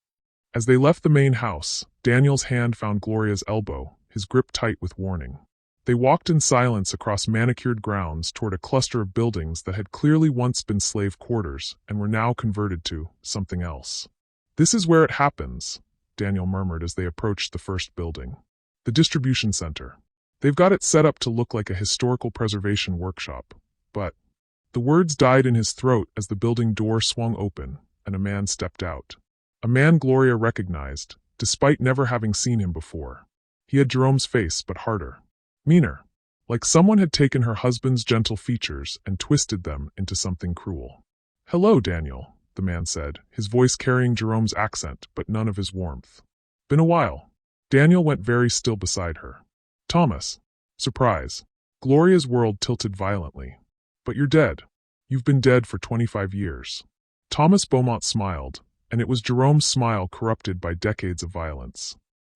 As they left the main house, Daniel's hand found Gloria's elbow, his grip tight with warning. They walked in silence across manicured grounds toward a cluster of buildings that had clearly once been slave quarters and were now converted to something else. This is where it happens, Daniel murmured as they approached the first building. The distribution center. They've got it set up to look like a historical preservation workshop, but... The words died in his throat as the building door swung open and a man stepped out. A man Gloria recognized, despite never having seen him before. He had Jerome's face, but harder. Meaner. Like someone had taken her husband's gentle features and twisted them into something cruel. Hello, Daniel, the man said, his voice carrying Jerome's accent but none of his warmth. Been a while. Daniel went very still beside her. Thomas. Surprise. Gloria's world tilted violently. But you're dead. You've been dead for 25 years. Thomas Beaumont smiled, and it was Jerome's smile corrupted by decades of violence.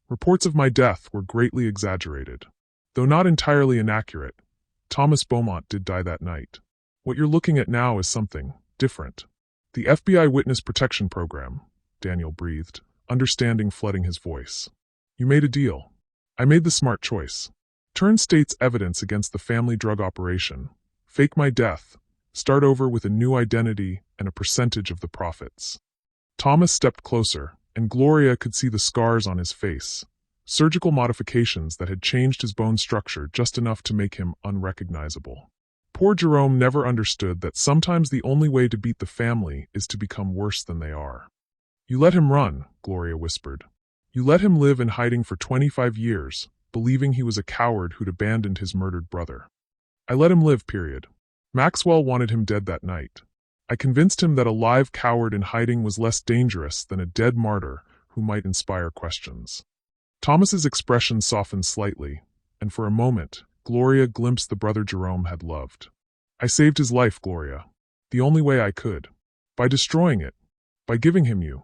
Reports of my death were greatly exaggerated. Though not entirely inaccurate, Thomas Beaumont did die that night. What you're looking at now is something different. The FBI Witness Protection Program, Daniel breathed, understanding flooding his voice. You made a deal. I made the smart choice. Turn state's evidence against the family drug operation. Fake my death. Start over with a new identity and a percentage of the profits. Thomas stepped closer, and Gloria could see the scars on his face. Surgical modifications that had changed his bone structure just enough to make him unrecognizable. Poor Jerome never understood that sometimes the only way to beat the family is to become worse than they are. You let him run, Gloria whispered. You let him live in hiding for 25 years, believing he was a coward who'd abandoned his murdered brother. I let him live, period. Maxwell wanted him dead that night. I convinced him that a live coward in hiding was less dangerous than a dead martyr who might inspire questions. Thomas's expression softened slightly, and for a moment, Gloria glimpsed the brother Jerome had loved. I saved his life, Gloria. The only way I could. By destroying it. By giving him you.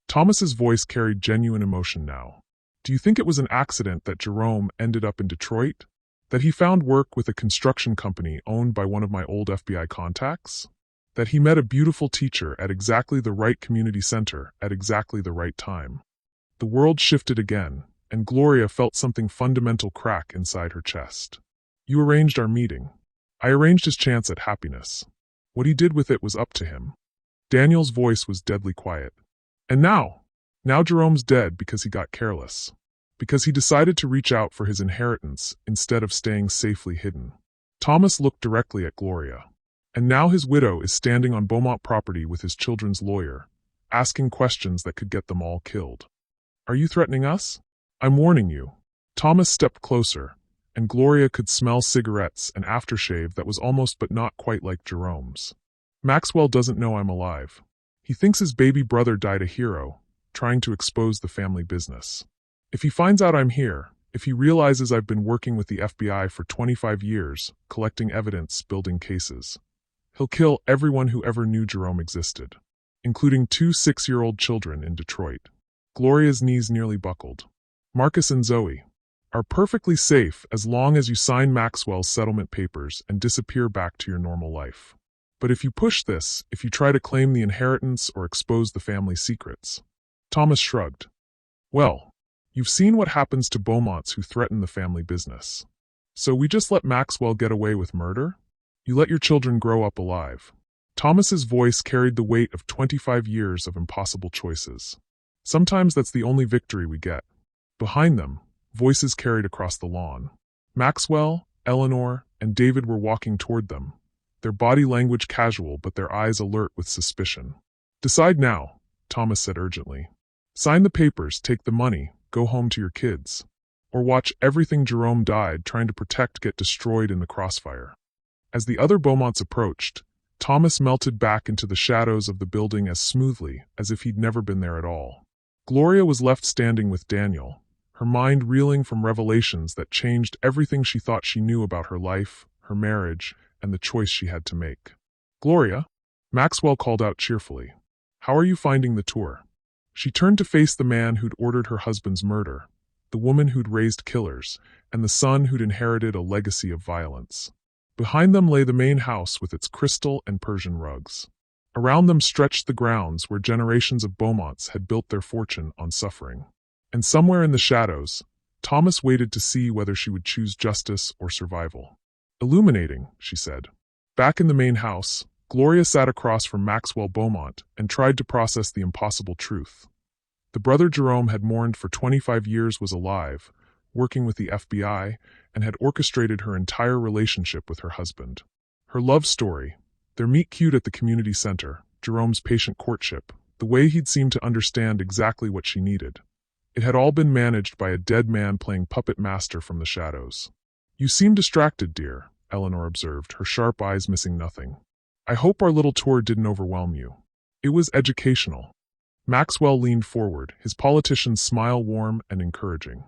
Thomas's voice carried genuine emotion now. Do you think it was an accident that Jerome ended up in Detroit? That he found work with a construction company owned by one of my old FBI contacts? That he met a beautiful teacher at exactly the right community center at exactly the right time. The world shifted again, and Gloria felt something fundamental crack inside her chest. You arranged our meeting. I arranged his chance at happiness. What he did with it was up to him. Daniel's voice was deadly quiet. And now Jerome's dead because he got careless. Because he decided to reach out for his inheritance instead of staying safely hidden. Thomas looked directly at Gloria. And now his widow is standing on Beaumont property with his children's lawyer, asking questions that could get them all killed. Are you threatening us? I'm warning you. Thomas stepped closer, and Gloria could smell cigarettes and aftershave that was almost but not quite like Jerome's. Maxwell doesn't know I'm alive. He thinks his baby brother died a hero, trying to expose the family business. If he finds out I'm here, if he realizes I've been working with the FBI for 25 years, collecting evidence, building cases, he'll kill everyone who ever knew Jerome existed, including 2 6-year-old children in Detroit. Gloria's knees nearly buckled. Marcus and Zoe are perfectly safe as long as you sign Maxwell's settlement papers and disappear back to your normal life. But if you push this, if you try to claim the inheritance or expose the family secrets. Thomas shrugged. Well, you've seen what happens to Beaumonts who threaten the family business. So we just let Maxwell get away with murder? You let your children grow up alive. Thomas's voice carried the weight of 25 years of impossible choices. Sometimes that's the only victory we get. Behind them, voices carried across the lawn. Maxwell, Eleanor, and David were walking toward them, their body language casual but their eyes alert with suspicion. Decide now, Thomas said urgently. Sign the papers, take the money, go home to your kids. Or watch everything Jerome died trying to protect get destroyed in the crossfire. As the other Beaumonts approached, Thomas melted back into the shadows of the building as smoothly as if he'd never been there at all. Gloria was left standing with Daniel, her mind reeling from revelations that changed everything she thought she knew about her life, her marriage, and the choice she had to make. Gloria? Maxwell called out cheerfully. How are you finding the tour? She turned to face the man who'd ordered her husband's murder, the woman who'd raised killers, and the son who'd inherited a legacy of violence. Behind them lay the main house with its crystal and Persian rugs. Around them stretched the grounds where generations of Beaumonts had built their fortune on suffering. And somewhere in the shadows, Thomas waited to see whether she would choose justice or survival. Illuminating, she said. Back in the main house, Gloria sat across from Maxwell Beaumont and tried to process the impossible truth. The brother Jerome had mourned for 25 years was alive, working with the FBI, and had orchestrated her entire relationship with her husband. Her love story, their meet cute at the community center, Jerome's patient courtship, the way he'd seemed to understand exactly what she needed. It had all been managed by a dead man playing puppet master from the shadows. You seem distracted, dear, Eleanor observed, her sharp eyes missing nothing. I hope our little tour didn't overwhelm you. It was educational. Maxwell leaned forward, his politician's smile warm and encouraging.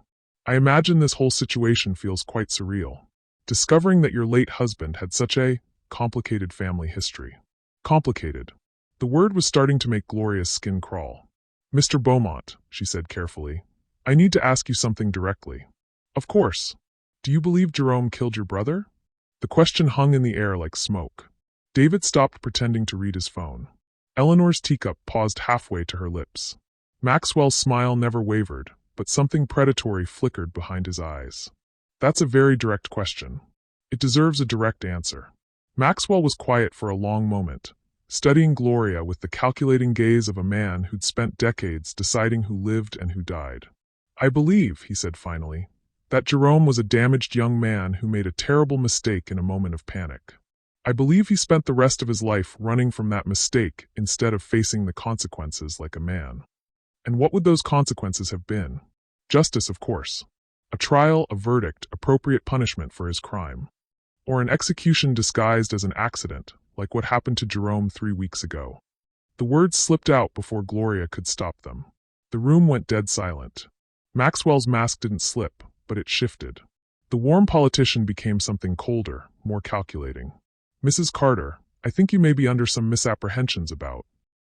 I imagine this whole situation feels quite surreal. Discovering that your late husband had such a complicated family history. Complicated. The word was starting to make Gloria's skin crawl. Mr. Beaumont, she said carefully, I need to ask you something directly. Of course. Do you believe Jerome killed your brother? The question hung in the air like smoke. David stopped pretending to read his phone. Eleanor's teacup paused halfway to her lips. Maxwell's smile never wavered, but something predatory flickered behind his eyes. That's a very direct question. It deserves a direct answer. Maxwell was quiet for a long moment, studying Gloria with the calculating gaze of a man who'd spent decades deciding who lived and who died. I believe, he said finally, that Jerome was a damaged young man who made a terrible mistake in a moment of panic. I believe he spent the rest of his life running from that mistake instead of facing the consequences like a man. And what would those consequences have been? Justice, of course. A trial, a verdict, appropriate punishment for his crime. Or an execution disguised as an accident, like what happened to Jerome 3 weeks ago. The words slipped out before Gloria could stop them. The room went dead silent. Maxwell's mask didn't slip, but it shifted. The warm politician became something colder, more calculating. Mrs. Carter, I think you may be under some misapprehensions about.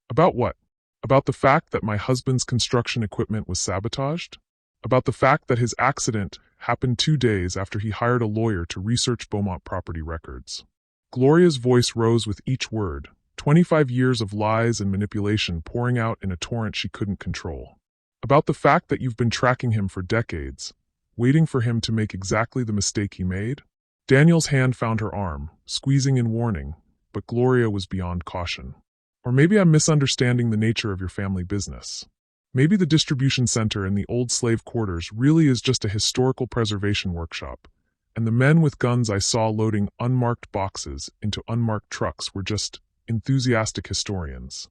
About what? About the fact that my husband's construction equipment was sabotaged? About the fact that his accident happened 2 days after he hired a lawyer to research Beaumont property records. Gloria's voice rose with each word, 25 years of lies and manipulation pouring out in a torrent she couldn't control. About the fact that you've been tracking him for decades, waiting for him to make exactly the mistake he made? Daniel's hand found her arm, squeezing in warning, but Gloria was beyond caution. Or maybe I'm misunderstanding the nature of your family business. Maybe the distribution center in the old slave quarters really is just a historical preservation workshop, and the men with guns I saw loading unmarked boxes into unmarked trucks were just enthusiastic historians.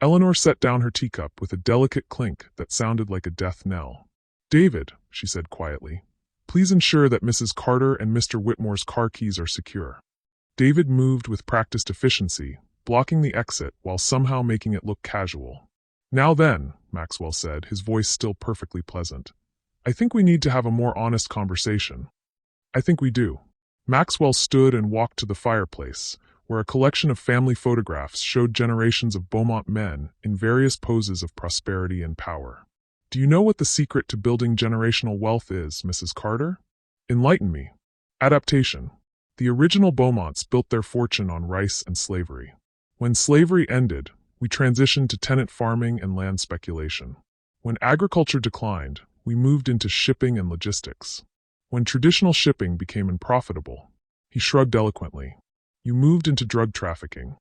Eleanor set down her teacup with a delicate clink that sounded like a death knell. David, she said quietly, please ensure that Mrs. Carter and Mr. Whitmore's car keys are secure. David moved with practiced efficiency, blocking the exit while somehow making it look casual. Now then, Maxwell said, his voice still perfectly pleasant. I think we need to have a more honest conversation. I think we do. Maxwell stood and walked to the fireplace, where a collection of family photographs showed generations of Beaumont men in various poses of prosperity and power. Do you know what the secret to building generational wealth is, Mrs. Carter? Enlighten me. Adaptation. The original Beaumonts built their fortune on rice and slavery. When slavery ended, we transitioned to tenant farming and land speculation. When agriculture declined, we moved into shipping and logistics. When traditional shipping became unprofitable, he shrugged eloquently. You moved into drug trafficking.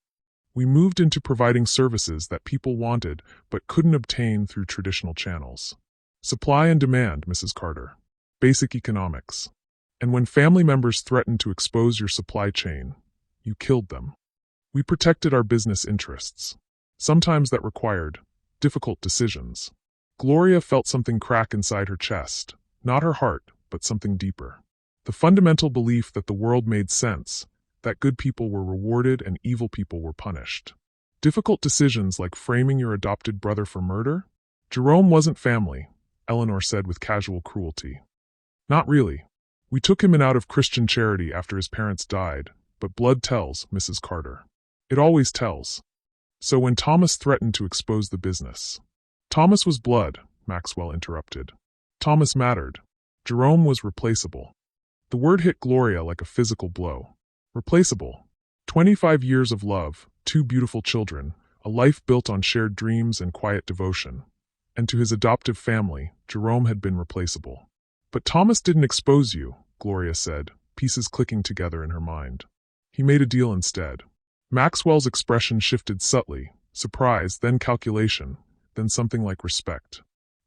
We moved into providing services that people wanted but couldn't obtain through traditional channels. Supply and demand, Mrs. Carter. Basic economics. And when family members threatened to expose your supply chain, you killed them. We protected our business interests. Sometimes that required difficult decisions. Gloria felt something crack inside her chest, not her heart, but something deeper. The fundamental belief that the world made sense, that good people were rewarded and evil people were punished. Difficult decisions like framing your adopted brother for murder? Jerome wasn't family, Eleanor said with casual cruelty. Not really. We took him in out of Christian charity after his parents died, but blood tells, Mrs. Carter. It always tells. So when Thomas threatened to expose the business. Thomas was blood, Maxwell interrupted. Thomas mattered. Jerome was replaceable. The word hit Gloria like a physical blow. Replaceable. 25 years of love, 2 beautiful children, a life built on shared dreams and quiet devotion. And to his adoptive family, Jerome had been replaceable. But Thomas didn't expose you, Gloria said, pieces clicking together in her mind. He made a deal instead. Maxwell's expression shifted subtly, surprise, then calculation, then something like respect.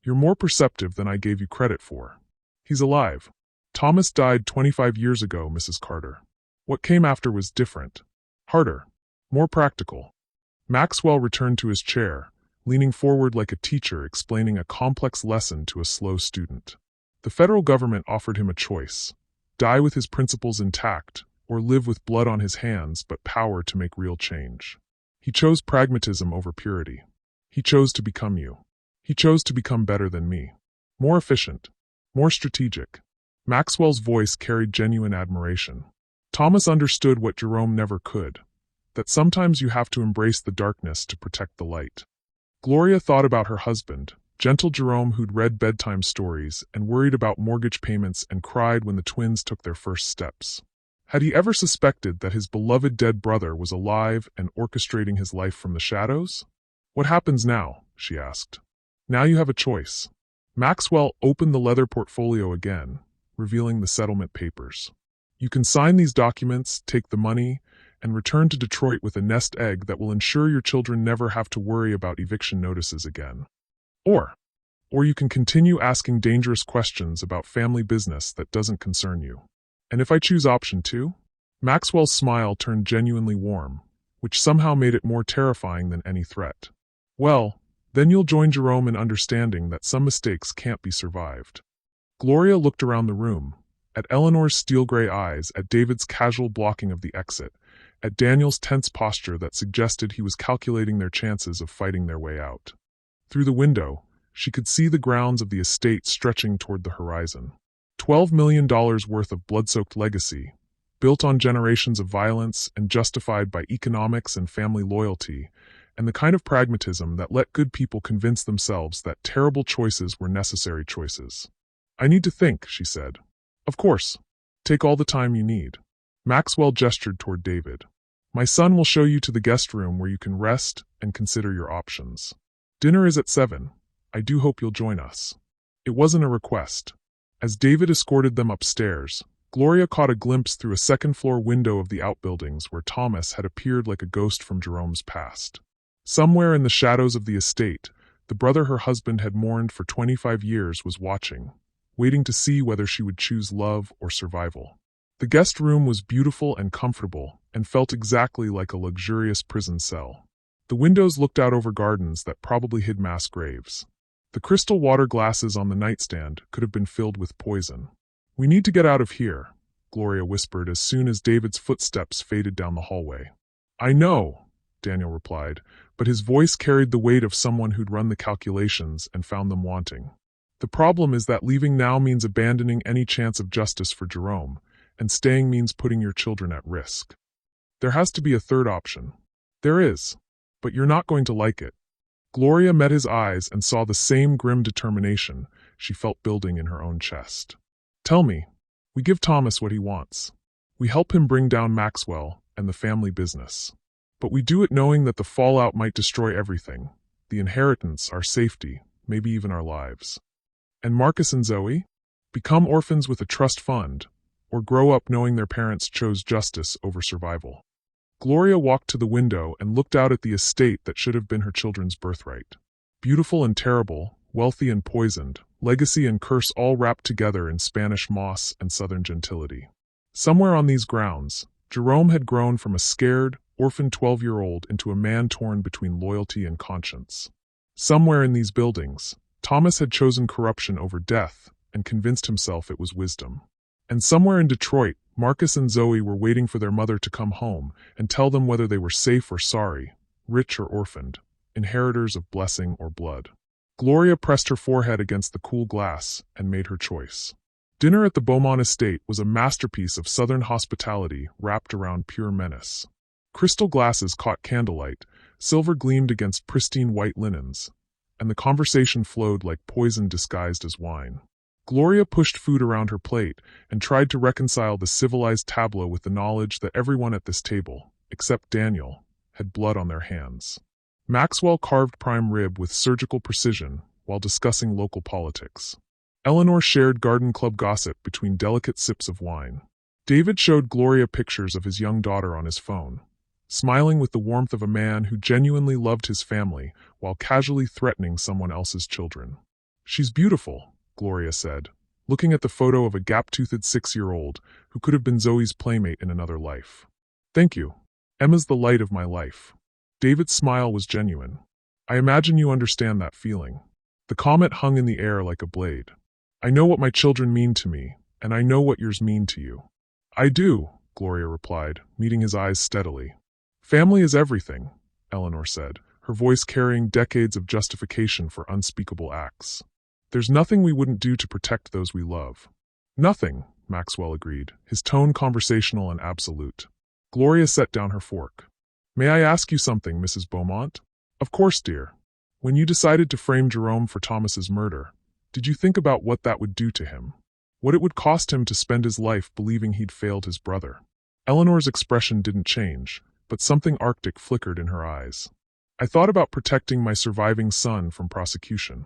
You're more perceptive than I gave you credit for. He's alive. Thomas died 25 years ago, Mrs. Carter. What came after was different. Harder. More practical. Maxwell returned to his chair, leaning forward like a teacher explaining a complex lesson to a slow student. The federal government offered him a choice. Die with his principles intact, or live with blood on his hands but power to make real change. He chose pragmatism over purity. He chose to become you. He chose to become better than me. More efficient. More strategic. Maxwell's voice carried genuine admiration. Thomas understood what Jerome never could, that sometimes you have to embrace the darkness to protect the light. Gloria thought about her husband, gentle Jerome who'd read bedtime stories and worried about mortgage payments and cried when the twins took their first steps. Had he ever suspected that his beloved dead brother was alive and orchestrating his life from the shadows? What happens now? She asked. Now you have a choice. Maxwell opened the leather portfolio again, revealing the settlement papers. You can sign these documents, take the money, and return to Detroit with a nest egg that will ensure your children never have to worry about eviction notices again. Or you can continue asking dangerous questions about family business that doesn't concern you. And if I choose option 2? Maxwell's smile turned genuinely warm, which somehow made it more terrifying than any threat. Well, then you'll join Jerome in understanding that some mistakes can't be survived. Gloria looked around the room, at Eleanor's steel-gray eyes, at David's casual blocking of the exit, at Daniel's tense posture that suggested he was calculating their chances of fighting their way out. Through the window, she could see the grounds of the estate stretching toward the horizon. $12 million worth of blood-soaked legacy, built on generations of violence and justified by economics and family loyalty, and the kind of pragmatism that let good people convince themselves that terrible choices were necessary choices. I need to think, she said. Of course. Take all the time you need. Maxwell gestured toward David. My son will show you to the guest room where you can rest and consider your options. Dinner is at 7. I do hope you'll join us. It wasn't a request. As David escorted them upstairs, Gloria caught a glimpse through a second-floor window of the outbuildings where Thomas had appeared like a ghost from Jerome's past. Somewhere in the shadows of the estate, the brother her husband had mourned for 25 years was watching, waiting to see whether she would choose love or survival. The guest room was beautiful and comfortable, and felt exactly like a luxurious prison cell. The windows looked out over gardens that probably hid mass graves. The crystal water glasses on the nightstand could have been filled with poison. "We need to get out of here," Gloria whispered as soon as David's footsteps faded down the hallway. "I know," Daniel replied, but his voice carried the weight of someone who'd run the calculations and found them wanting. "The problem is that leaving now means abandoning any chance of justice for Jerome, and staying means putting your children at risk. There has to be a third option." "There is. But you're not going to like it." Gloria met his eyes and saw the same grim determination she felt building in her own chest. "Tell me." "We give Thomas what he wants. We help him bring down Maxwell and the family business. But we do it knowing that the fallout might destroy everything, the inheritance, our safety, maybe even our lives." "And Marcus and Zoe? Become orphans with a trust fund, or grow up knowing their parents chose justice over survival." Gloria walked to the window and looked out at the estate that should have been her children's birthright. Beautiful and terrible, wealthy and poisoned, legacy and curse all wrapped together in Spanish moss and southern gentility. Somewhere on these grounds, Jerome had grown from a scared, orphaned 12-year-old into a man torn between loyalty and conscience. Somewhere in these buildings, Thomas had chosen corruption over death and convinced himself it was wisdom. And somewhere in Detroit, Marcus and Zoe were waiting for their mother to come home and tell them whether they were safe or sorry, rich or orphaned, inheritors of blessing or blood. Gloria pressed her forehead against the cool glass and made her choice. Dinner at the Beaumont estate was a masterpiece of southern hospitality wrapped around pure menace. Crystal glasses caught candlelight, silver gleamed against pristine white linens, and the conversation flowed like poison disguised as wine. Gloria pushed food around her plate and tried to reconcile the civilized tableau with the knowledge that everyone at this table, except Daniel, had blood on their hands. Maxwell carved prime rib with surgical precision while discussing local politics. Eleanor shared garden club gossip between delicate sips of wine. David showed Gloria pictures of his young daughter on his phone, smiling with the warmth of a man who genuinely loved his family while casually threatening someone else's children. "She's beautiful," Gloria said, looking at the photo of a gap-toothed 6-year-old who could have been Zoe's playmate in another life. "Thank you. Emma's the light of my life." David's smile was genuine. "I imagine you understand that feeling." The comment hung in the air like a blade. "I know what my children mean to me, and I know what yours mean to you." "I do," Gloria replied, meeting his eyes steadily. "Family is everything," Eleanor said, her voice carrying decades of justification for unspeakable acts. "There's nothing we wouldn't do to protect those we love." "Nothing," Maxwell agreed, his tone conversational and absolute. Gloria set down her fork. "May I ask you something, Mrs. Beaumont?" "Of course, dear." "When you decided to frame Jerome for Thomas's murder, did you think about what that would do to him? What it would cost him to spend his life believing he'd failed his brother?" Eleanor's expression didn't change, but something arctic flickered in her eyes. "I thought about protecting my surviving son from prosecution.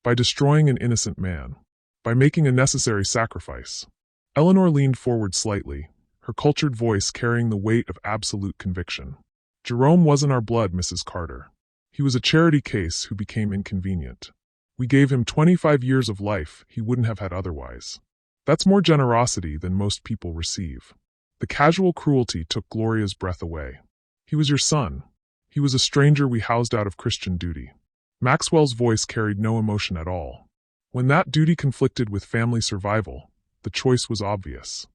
By destroying an innocent man. By making a necessary sacrifice." Eleanor leaned forward slightly, her cultured voice carrying the weight of absolute conviction. "Jerome wasn't our blood, Mrs. Carter. He was a charity case who became inconvenient. We gave him 25 years of life he wouldn't have had otherwise. That's more generosity than most people receive." The casual cruelty took Gloria's breath away. "He was your son. He was a stranger we housed out of Christian duty." Maxwell's voice carried no emotion at all. When that duty conflicted with family survival, the choice was obvious.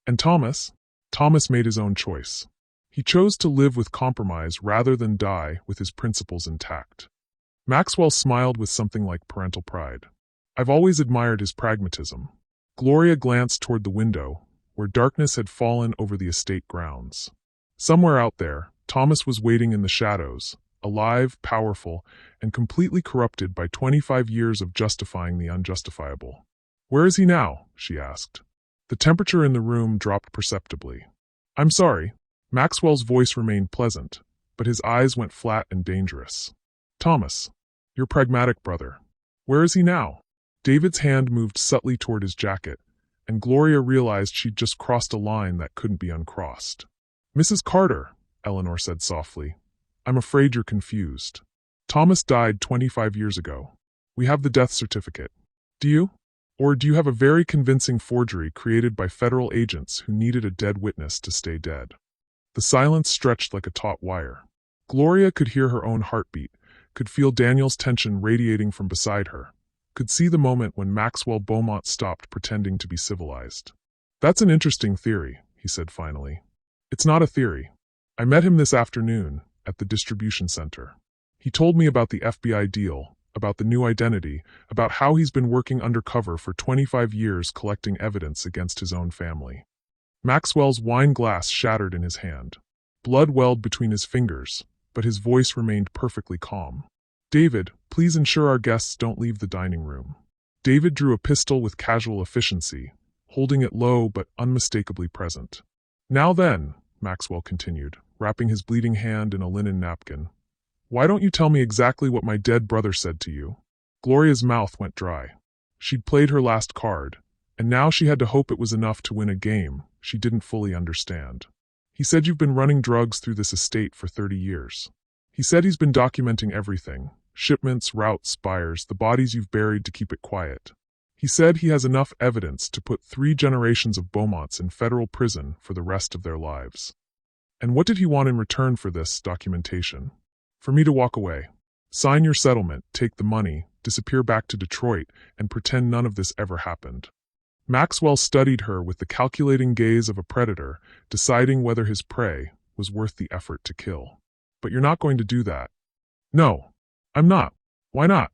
And Thomas? Thomas made his own choice. He chose to live with compromise rather than die with his principles intact. Maxwell smiled with something like parental pride. "I've always admired his pragmatism." Gloria glanced toward the window, where darkness had fallen over the estate grounds. Somewhere out there, Thomas was waiting in the shadows, alive, powerful, and completely corrupted by 25 years of justifying the unjustifiable. "Where is he now?" she asked. The temperature in the room dropped perceptibly. "I'm sorry," Maxwell's voice remained pleasant, but his eyes went flat and dangerous. Thomas, your pragmatic brother. Where is he now? David's hand moved subtly toward his jacket, and Gloria realized she'd just crossed a line that couldn't be uncrossed. Mrs. Carter, Eleanor said softly, I'm afraid you're confused. Thomas died 25 years ago. We have the death certificate. Do you? Or do you have a very convincing forgery created by federal agents who needed a dead witness to stay dead? The silence stretched like a taut wire. Gloria could hear her own heartbeat, could feel Daniel's tension radiating from beside her, could see the moment when Maxwell Beaumont stopped pretending to be civilized. That's an interesting theory, he said finally. It's not a theory. I met him this afternoon at the distribution center. He told me about the FBI deal, about the new identity, about how he's been working undercover for 25 years collecting evidence against his own family. Maxwell's wine glass shattered in his hand. Blood welled between his fingers, but his voice remained perfectly calm. David, please ensure our guests don't leave the dining room. David drew a pistol with casual efficiency, holding it low but unmistakably present. Now then, Maxwell continued, wrapping his bleeding hand in a linen napkin, why don't you tell me exactly what my dead brother said to you? Gloria's mouth went dry. She'd played her last card, and now she had to hope it was enough to win a game she didn't fully understand. He said you've been running drugs through this estate for 30 years. He said he's been documenting everything, shipments, routes, buyers, the bodies you've buried to keep it quiet. He said he has enough evidence to put 3 generations of Beaumonts in federal prison for the rest of their lives. And what did he want in return for this documentation? For me to walk away. Sign your settlement, take the money, disappear back to Detroit, and pretend none of this ever happened. Maxwell studied her with the calculating gaze of a predator, deciding whether his prey was worth the effort to kill. But you're not going to do that. No, I'm not. Why not?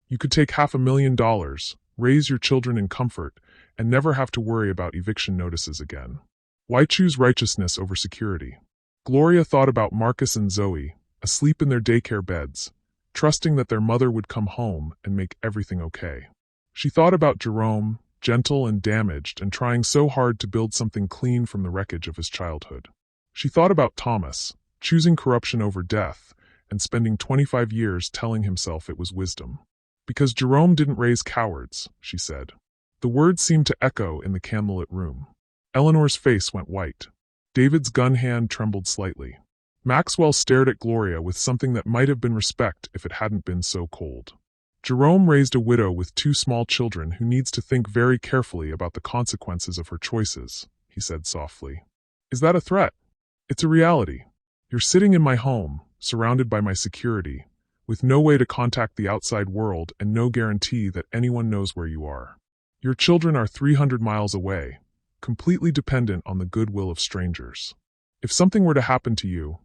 You could take $500,000, raise your children in comfort, and never have to worry about eviction notices again. Why choose righteousness over security? Gloria thought about Marcus and Zoe, asleep in their daycare beds, trusting that their mother would come home and make everything okay. She thought about Jerome, gentle and damaged and trying so hard to build something clean from the wreckage of his childhood. She thought about Thomas, choosing corruption over death, and spending 25 years telling himself it was wisdom. Because Jerome didn't raise cowards, she said. The words seemed to echo in the candlelit room. Eleanor's face went white. David's gun hand trembled slightly. Maxwell stared at Gloria with something that might have been respect if it hadn't been so cold. Jerome raised a widow with 2 small children who needs to think very carefully about the consequences of her choices, he said softly. Is that a threat? It's a reality. You're sitting in my home, surrounded by my security, with no way to contact the outside world and no guarantee that anyone knows where you are. Your children are 300 miles away, completely dependent on the goodwill of strangers. If something were to happen to you,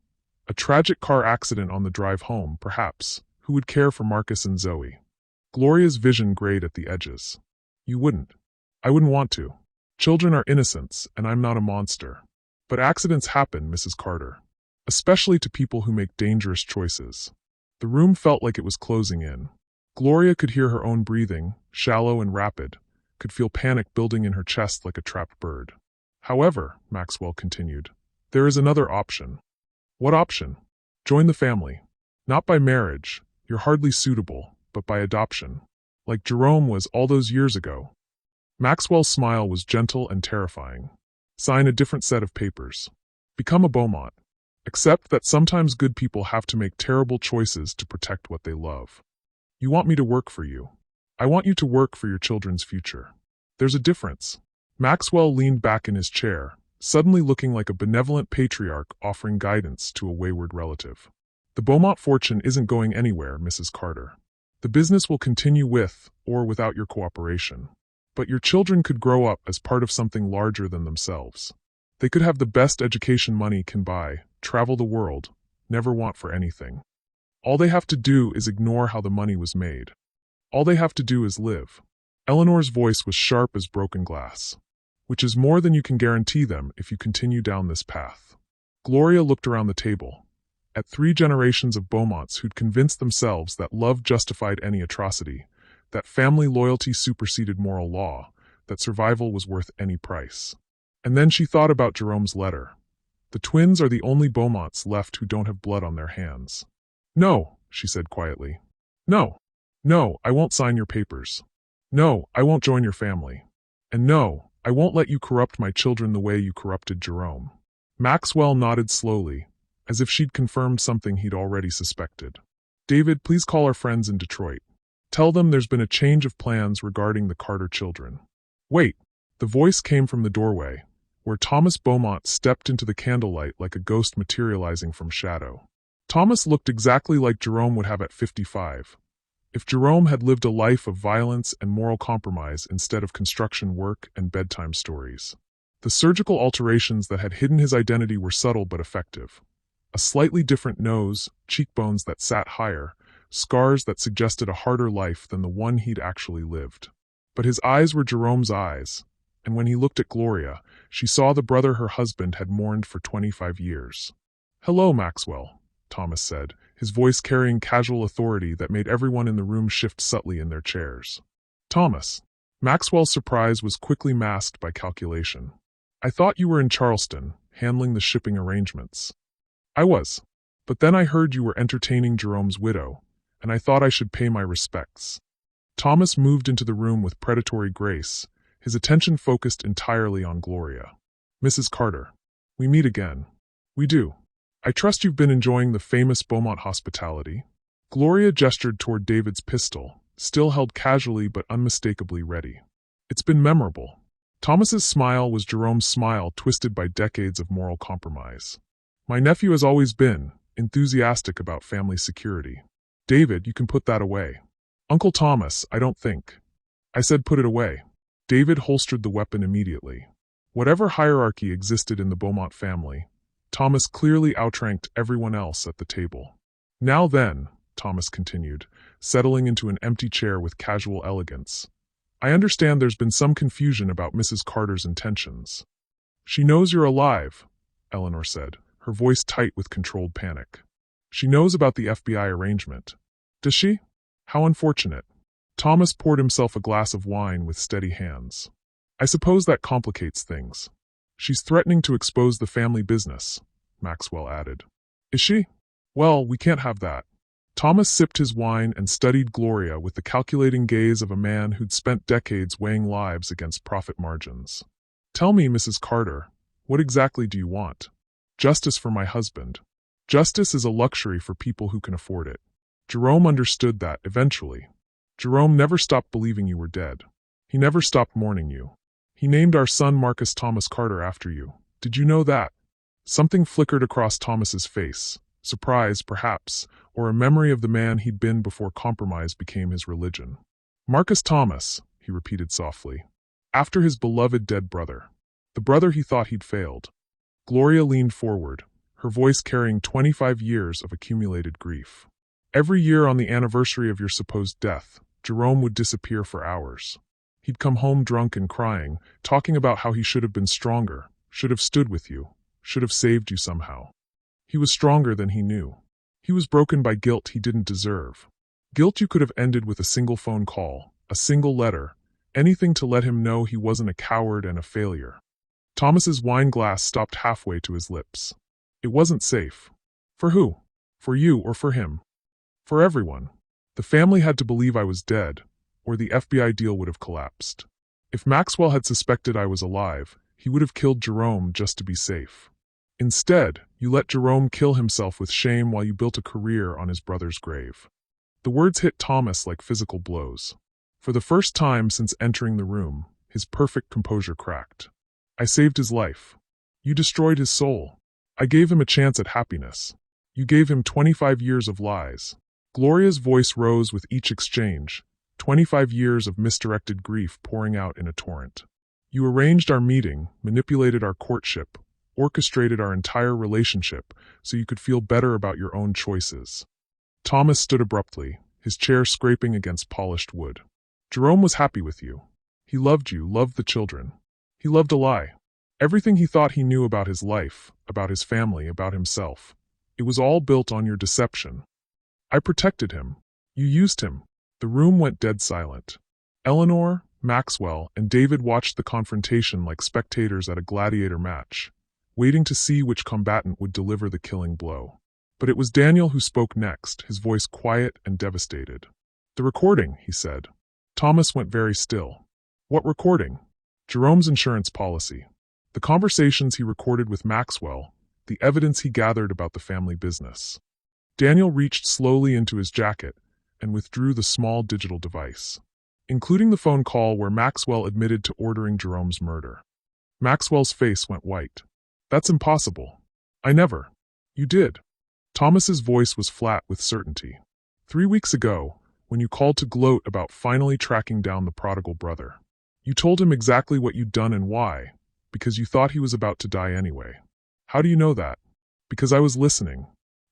a tragic car accident on the drive home, perhaps, who would care for Marcus and Zoe? Gloria's vision grayed at the edges. You wouldn't. I wouldn't want to. Children are innocents, and I'm not a monster. But accidents happen, Mrs. Carter. Especially to people who make dangerous choices. The room felt like it was closing in. Gloria could hear her own breathing, shallow and rapid, could feel panic building in her chest like a trapped bird. However, Maxwell continued, there is another option. What option? Join the family. Not by marriage, you're hardly suitable, but by adoption. Like Jerome was all those years ago. Maxwell's smile was gentle and terrifying. Sign a different set of papers. Become a Beaumont. Accept that sometimes good people have to make terrible choices to protect what they love. You want me to work for you. I want you to work for your children's future. There's a difference. Maxwell leaned back in his chair, suddenly looking like a benevolent patriarch offering guidance to a wayward relative. The Beaumont fortune isn't going anywhere, Mrs. Carter. The business will continue with or without your cooperation. But your children could grow up as part of something larger than themselves. They could have the best education money can buy, travel the world, never want for anything. All they have to do is ignore how the money was made. All they have to do is live. Eleanor's voice was sharp as broken glass. Which is more than you can guarantee them if you continue down this path. Gloria looked around the table, at 3 generations of Beaumonts who'd convinced themselves that love justified any atrocity, that family loyalty superseded moral law, that survival was worth any price. And then she thought about Jerome's letter, The twins are the only Beaumonts left who don't have blood on their hands. No, she said quietly. No. No, I won't sign your papers. No, I won't join your family. And no, I won't let you corrupt my children the way you corrupted Jerome. Maxwell nodded slowly, as if she'd confirmed something he'd already suspected. David, please call our friends in Detroit. Tell them there's been a change of plans regarding the Carter children. Wait. The voice came from the doorway, where Thomas Beaumont stepped into the candlelight like a ghost materializing from shadow. Thomas looked exactly like Jerome would have at 55. If Jerome had lived a life of violence and moral compromise instead of construction work and bedtime stories. The surgical alterations that had hidden his identity were subtle but effective. A slightly different nose, cheekbones that sat higher, scars that suggested a harder life than the one he'd actually lived. But his eyes were Jerome's eyes, and when he looked at Gloria, she saw the brother her husband had mourned for 25 years. "Hello, Maxwell," Thomas said, his voice carrying casual authority that made everyone in the room shift subtly in their chairs. "Thomas." Maxwell's surprise was quickly masked by calculation. "I thought you were in Charleston, handling the shipping arrangements." "I was. But then I heard you were entertaining Jerome's widow, and I thought I should pay my respects." Thomas moved into the room with predatory grace, his attention focused entirely on Gloria. "Mrs. Carter. We meet again." "We do. I trust you've been enjoying the famous Beaumont hospitality." Gloria gestured toward David's pistol, still held casually but unmistakably ready. "It's been memorable." Thomas's smile was Jerome's smile twisted by decades of moral compromise. "My nephew has always been enthusiastic about family security." "David, you can put that away." "Uncle Thomas, I don't think." "I said put it away." David holstered the weapon immediately. Whatever hierarchy existed in the Beaumont family, Thomas clearly outranked everyone else at the table. "Now then," Thomas continued, settling into an empty chair with casual elegance, "I understand there's been some confusion about Mrs. Carter's intentions." "She knows you're alive," Eleanor said, her voice tight with controlled panic. "She knows about the FBI arrangement." "Does she? How unfortunate." Thomas poured himself a glass of wine with steady hands. "I suppose that complicates things." "She's threatening to expose the family business," Maxwell added. "Is she? Well, we can't have that." Thomas sipped his wine and studied Gloria with the calculating gaze of a man who'd spent decades weighing lives against profit margins. "Tell me, Mrs. Carter, what exactly do you want?" "Justice for my husband." "Justice is a luxury for people who can afford it." Jerome understood that, eventually. "Jerome never stopped believing you were dead. He never stopped mourning you. He named our son Marcus Thomas Carter after you. Did you know that?" Something flickered across Thomas's face, surprise, perhaps, or a memory of the man he'd been before compromise became his religion. "Marcus Thomas," he repeated softly, "after his beloved dead brother. The brother he thought he'd failed." Gloria leaned forward, her voice carrying 25 years of accumulated grief. "Every year on the anniversary of your supposed death, Jerome would disappear for hours. He'd come home drunk and crying, talking about how he should have been stronger, should have stood with you, should have saved you somehow. He was stronger than he knew. He was broken by guilt he didn't deserve. Guilt you could have ended with a single phone call, a single letter, anything to let him know he wasn't a coward and a failure." Thomas's wine glass stopped halfway to his lips. "It wasn't safe." "For who? For you or for him?" "For everyone. The family had to believe I was dead, or the FBI deal would have collapsed. If Maxwell had suspected I was alive, he would have killed Jerome just to be safe. Instead, you let Jerome kill himself with shame while you built a career on his brother's grave." The words hit Thomas like physical blows. For the first time since entering the room, his perfect composure cracked. "I saved his life. You destroyed his soul. I gave him a chance at happiness. You gave him 25 years of lies." Gloria's voice rose with each exchange, 25 years of misdirected grief pouring out in a torrent. "You arranged our meeting, manipulated our courtship, orchestrated our entire relationship so you could feel better about your own choices." Thomas stood abruptly, his chair scraping against polished wood. "Jerome was happy with you. He loved you, loved the children. He loved a lie. Everything he thought he knew about his life, about his family, about himself. It was all built on your deception. I protected him. You used him." The room went dead silent. Eleanor, Maxwell, and David watched the confrontation like spectators at a gladiator match, waiting to see which combatant would deliver the killing blow. But it was Daniel who spoke next, his voice quiet and devastated. "The recording," he said. Thomas went very still. "What recording?" "Jerome's insurance policy. The conversations he recorded with Maxwell, the evidence he gathered about the family business." Daniel reached slowly into his jacket and withdrew the small digital device, including the phone call where Maxwell admitted to ordering Jerome's murder. Maxwell's face went white. "That's impossible. I never." "You did." Thomas's voice was flat with certainty. 3 weeks ago, when you called to gloat about finally tracking down the prodigal brother. You told him exactly what you'd done and why, because you thought he was about to die anyway. "How do you know that?" "Because I was listening.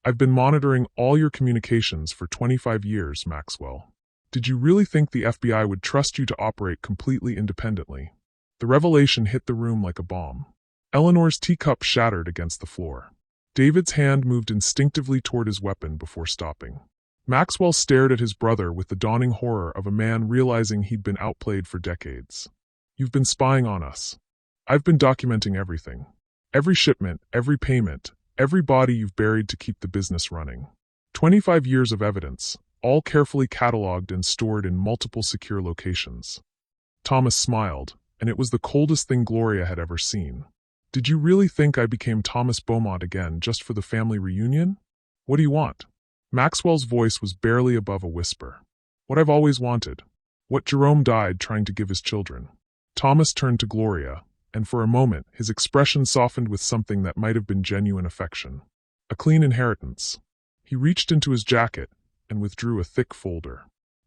I've been monitoring all your communications for 25 years, Maxwell. Did you really think the FBI would trust you to operate completely independently?" The revelation hit the room like a bomb. Eleanor's teacup shattered against the floor. David's hand moved instinctively toward his weapon before stopping. Maxwell stared at his brother with the dawning horror of a man realizing he'd been outplayed for decades. "You've been spying on us. I've been documenting everything. Every shipment, every payment, every body you've buried to keep the business running. 25 years of evidence, all carefully cataloged and stored in multiple secure locations." Thomas smiled, and it was the coldest thing Gloria had ever seen. "Did you really think I became Thomas Beaumont again just for the family reunion? What do you want?" Maxwell's voice was barely above a whisper. "What I've always wanted. What Jerome died trying to give his children." Thomas turned to Gloria, and for a moment his expression softened with something that might have been genuine affection. A clean inheritance. He reached into his jacket and withdrew a thick folder.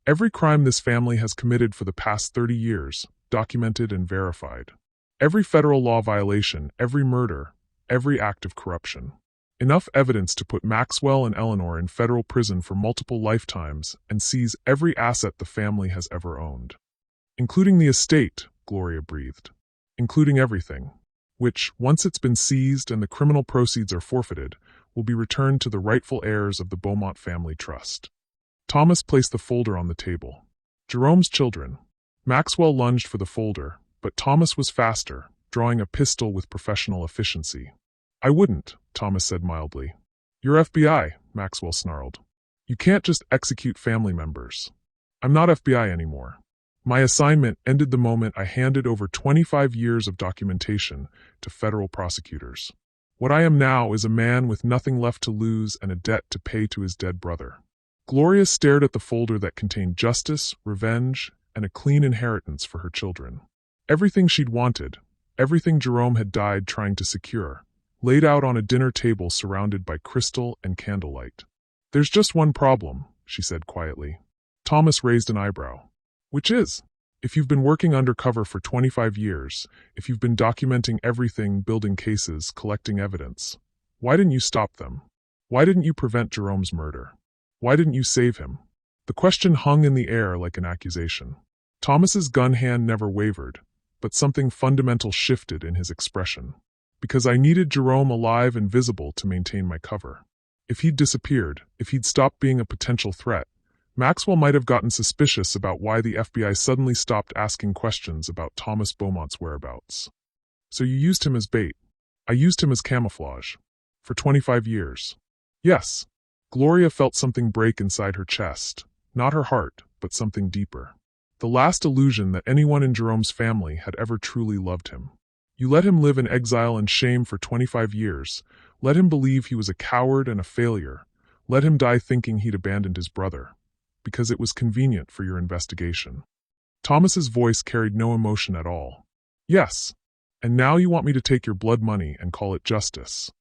"Every crime this family has committed for the past 30 years, documented and verified. Every federal law violation, every murder, every act of corruption. Enough evidence to put Maxwell and Eleanor in federal prison for multiple lifetimes and seize every asset the family has ever owned." "Including the estate," Gloria breathed. "Including everything, which, once it's been seized and the criminal proceeds are forfeited, will be returned to the rightful heirs of the Beaumont family trust." Thomas placed the folder on the table. "Jerome's children." Maxwell lunged for the folder, but Thomas was faster, drawing a pistol with professional efficiency. "I wouldn't," Thomas said mildly. "You're FBI," Maxwell snarled. "You can't just execute family members." "I'm not FBI anymore. My assignment ended the moment I handed over 25 years of documentation to federal prosecutors. What I am now is a man with nothing left to lose and a debt to pay to his dead brother." Gloria stared at the folder that contained justice, revenge, and a clean inheritance for her children. Everything she'd wanted, everything Jerome had died trying to secure, laid out on a dinner table surrounded by crystal and candlelight. "There's just one problem," she said quietly. Thomas raised an eyebrow. "Which is? If you've been working undercover for 25 years, if you've been documenting everything, building cases, collecting evidence, why didn't you stop them? Why didn't you prevent Jerome's murder? Why didn't you save him?" The question hung in the air like an accusation. Thomas's gun hand never wavered, but something fundamental shifted in his expression. "Because I needed Jerome alive and visible to maintain my cover. If he'd disappeared, if he'd stopped being a potential threat, Maxwell might have gotten suspicious about why the FBI suddenly stopped asking questions about Thomas Beaumont's whereabouts. So you used him as bait." "I used him as camouflage. For 25 years. Yes." Gloria felt something break inside her chest, not her heart, but something deeper. The last illusion that anyone in Jerome's family had ever truly loved him. "You let him live in exile and shame for 25 years, let him believe he was a coward and a failure, let him die thinking he'd abandoned his brother, because it was convenient for your investigation." Thomas's voice carried no emotion at all. "Yes. And now you want me to take your blood money and call it justice.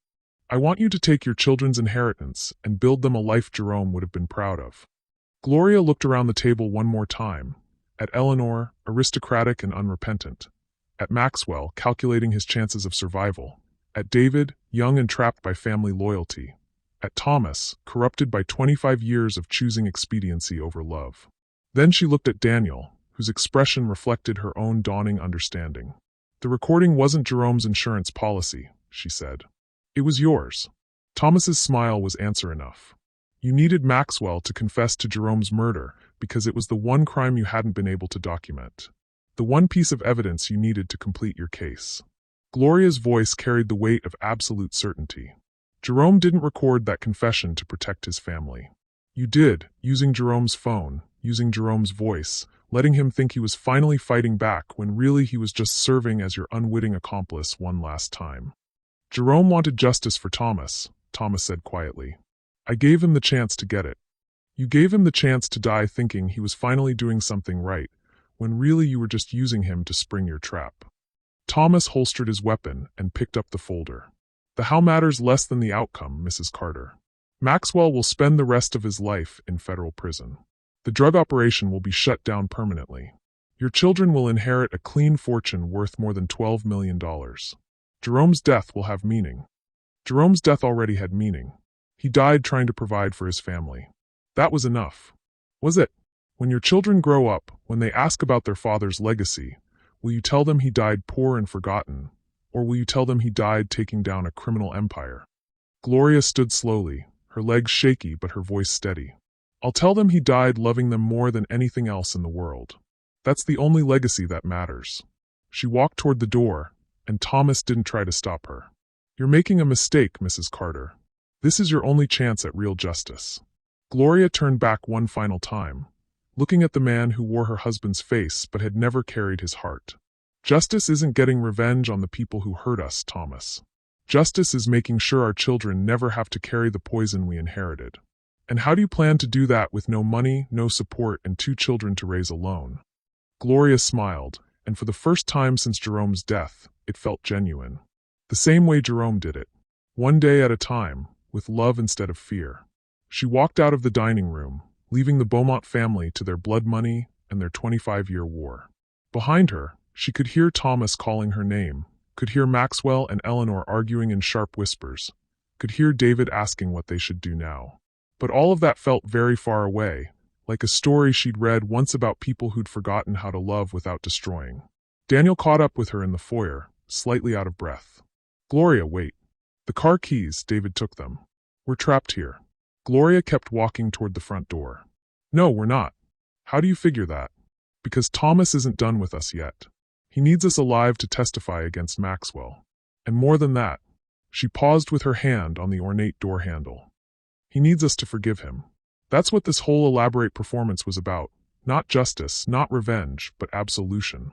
I want you to take your children's inheritance and build them a life Jerome would have been proud of." Gloria looked around the table one more time, at Eleanor, aristocratic and unrepentant, at Maxwell, calculating his chances of survival, at David, young and trapped by family loyalty, at Thomas, corrupted by 25 years of choosing expediency over love. Then she looked at Daniel, whose expression reflected her own dawning understanding. "The recording wasn't Jerome's insurance policy," she said. "It was yours." Thomas's smile was answer enough. "You needed Maxwell to confess to Jerome's murder because it was the one crime you hadn't been able to document. The one piece of evidence you needed to complete your case." Gloria's voice carried the weight of absolute certainty. Jerome didn't record that confession to protect his family. You did, using Jerome's phone, using Jerome's voice, letting him think he was finally fighting back when really he was just serving as your unwitting accomplice one last time. Jerome wanted justice for Thomas, Thomas said quietly. I gave him the chance to get it. You gave him the chance to die thinking he was finally doing something right, when really you were just using him to spring your trap. Thomas holstered his weapon and picked up the folder. The how matters less than the outcome, Mrs. Carter. Maxwell will spend the rest of his life in federal prison. The drug operation will be shut down permanently. Your children will inherit a clean fortune worth more than $12 million. Jerome's death will have meaning. Jerome's death already had meaning. He died trying to provide for his family. That was enough. Was it? When your children grow up, when they ask about their father's legacy, will you tell them he died poor and forgotten, or will you tell them he died taking down a criminal empire? Gloria stood slowly, her legs shaky but her voice steady. I'll tell them he died loving them more than anything else in the world. That's the only legacy that matters. She walked toward the door, and Thomas didn't try to stop her. You're making a mistake, Mrs. Carter. This is your only chance at real justice. Gloria turned back one final time, looking at the man who wore her husband's face but had never carried his heart. Justice isn't getting revenge on the people who hurt us, Thomas. Justice is making sure our children never have to carry the poison we inherited. And how do you plan to do that with no money, no support, and 2 children to raise alone? Gloria smiled, and for the first time since Jerome's death, it felt genuine. The same way Jerome did it. One day at a time, with love instead of fear. She walked out of the dining room, leaving the Beaumont family to their blood money and their 25-year war. Behind her, she could hear Thomas calling her name, could hear Maxwell and Eleanor arguing in sharp whispers, could hear David asking what they should do now. But all of that felt very far away, like a story she'd read once about people who'd forgotten how to love without destroying. Daniel caught up with her in the foyer, slightly out of breath. Gloria, wait. The car keys, David took them. We're trapped here. Gloria kept walking toward the front door. No, we're not. How do you figure that? Because Thomas isn't done with us yet. He needs us alive to testify against Maxwell. And more than that, she paused with her hand on the ornate door handle. He needs us to forgive him. That's what this whole elaborate performance was about. Not justice, not revenge, but absolution.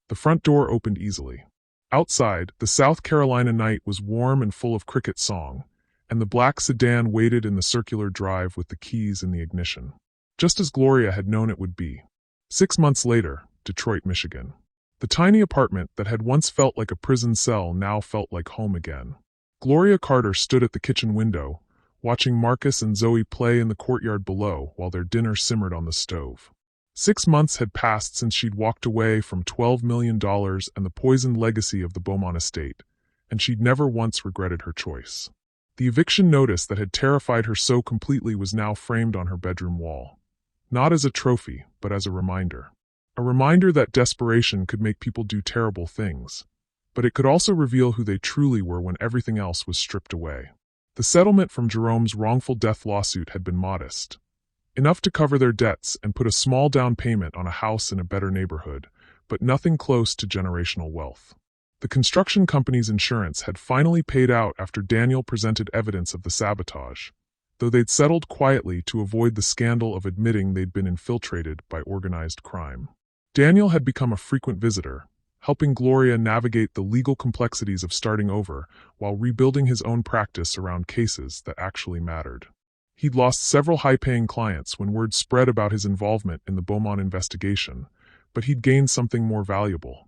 The front door opened easily. Outside, the South Carolina night was warm and full of cricket song, and the black sedan waited in the circular drive with the keys in the ignition. Just as Gloria had known it would be. 6 months later, Detroit, Michigan. The tiny apartment that had once felt like a prison cell now felt like home again. Gloria Carter stood at the kitchen window, watching Marcus and Zoe play in the courtyard below while their dinner simmered on the stove. 6 months had passed since she'd walked away from $12 million and the poisoned legacy of the Beaumont estate, and she'd never once regretted her choice. The eviction notice that had terrified her so completely was now framed on her bedroom wall. Not as a trophy, but as a reminder. A reminder that desperation could make people do terrible things, but it could also reveal who they truly were when everything else was stripped away. The settlement from Jerome's wrongful death lawsuit had been modest. Enough to cover their debts and put a small down payment on a house in a better neighborhood, but nothing close to generational wealth. The construction company's insurance had finally paid out after Daniel presented evidence of the sabotage, though they'd settled quietly to avoid the scandal of admitting they'd been infiltrated by organized crime. Daniel had become a frequent visitor, helping Gloria navigate the legal complexities of starting over while rebuilding his own practice around cases that actually mattered. He'd lost several high-paying clients when word spread about his involvement in the Beaumont investigation, but he'd gained something more valuable: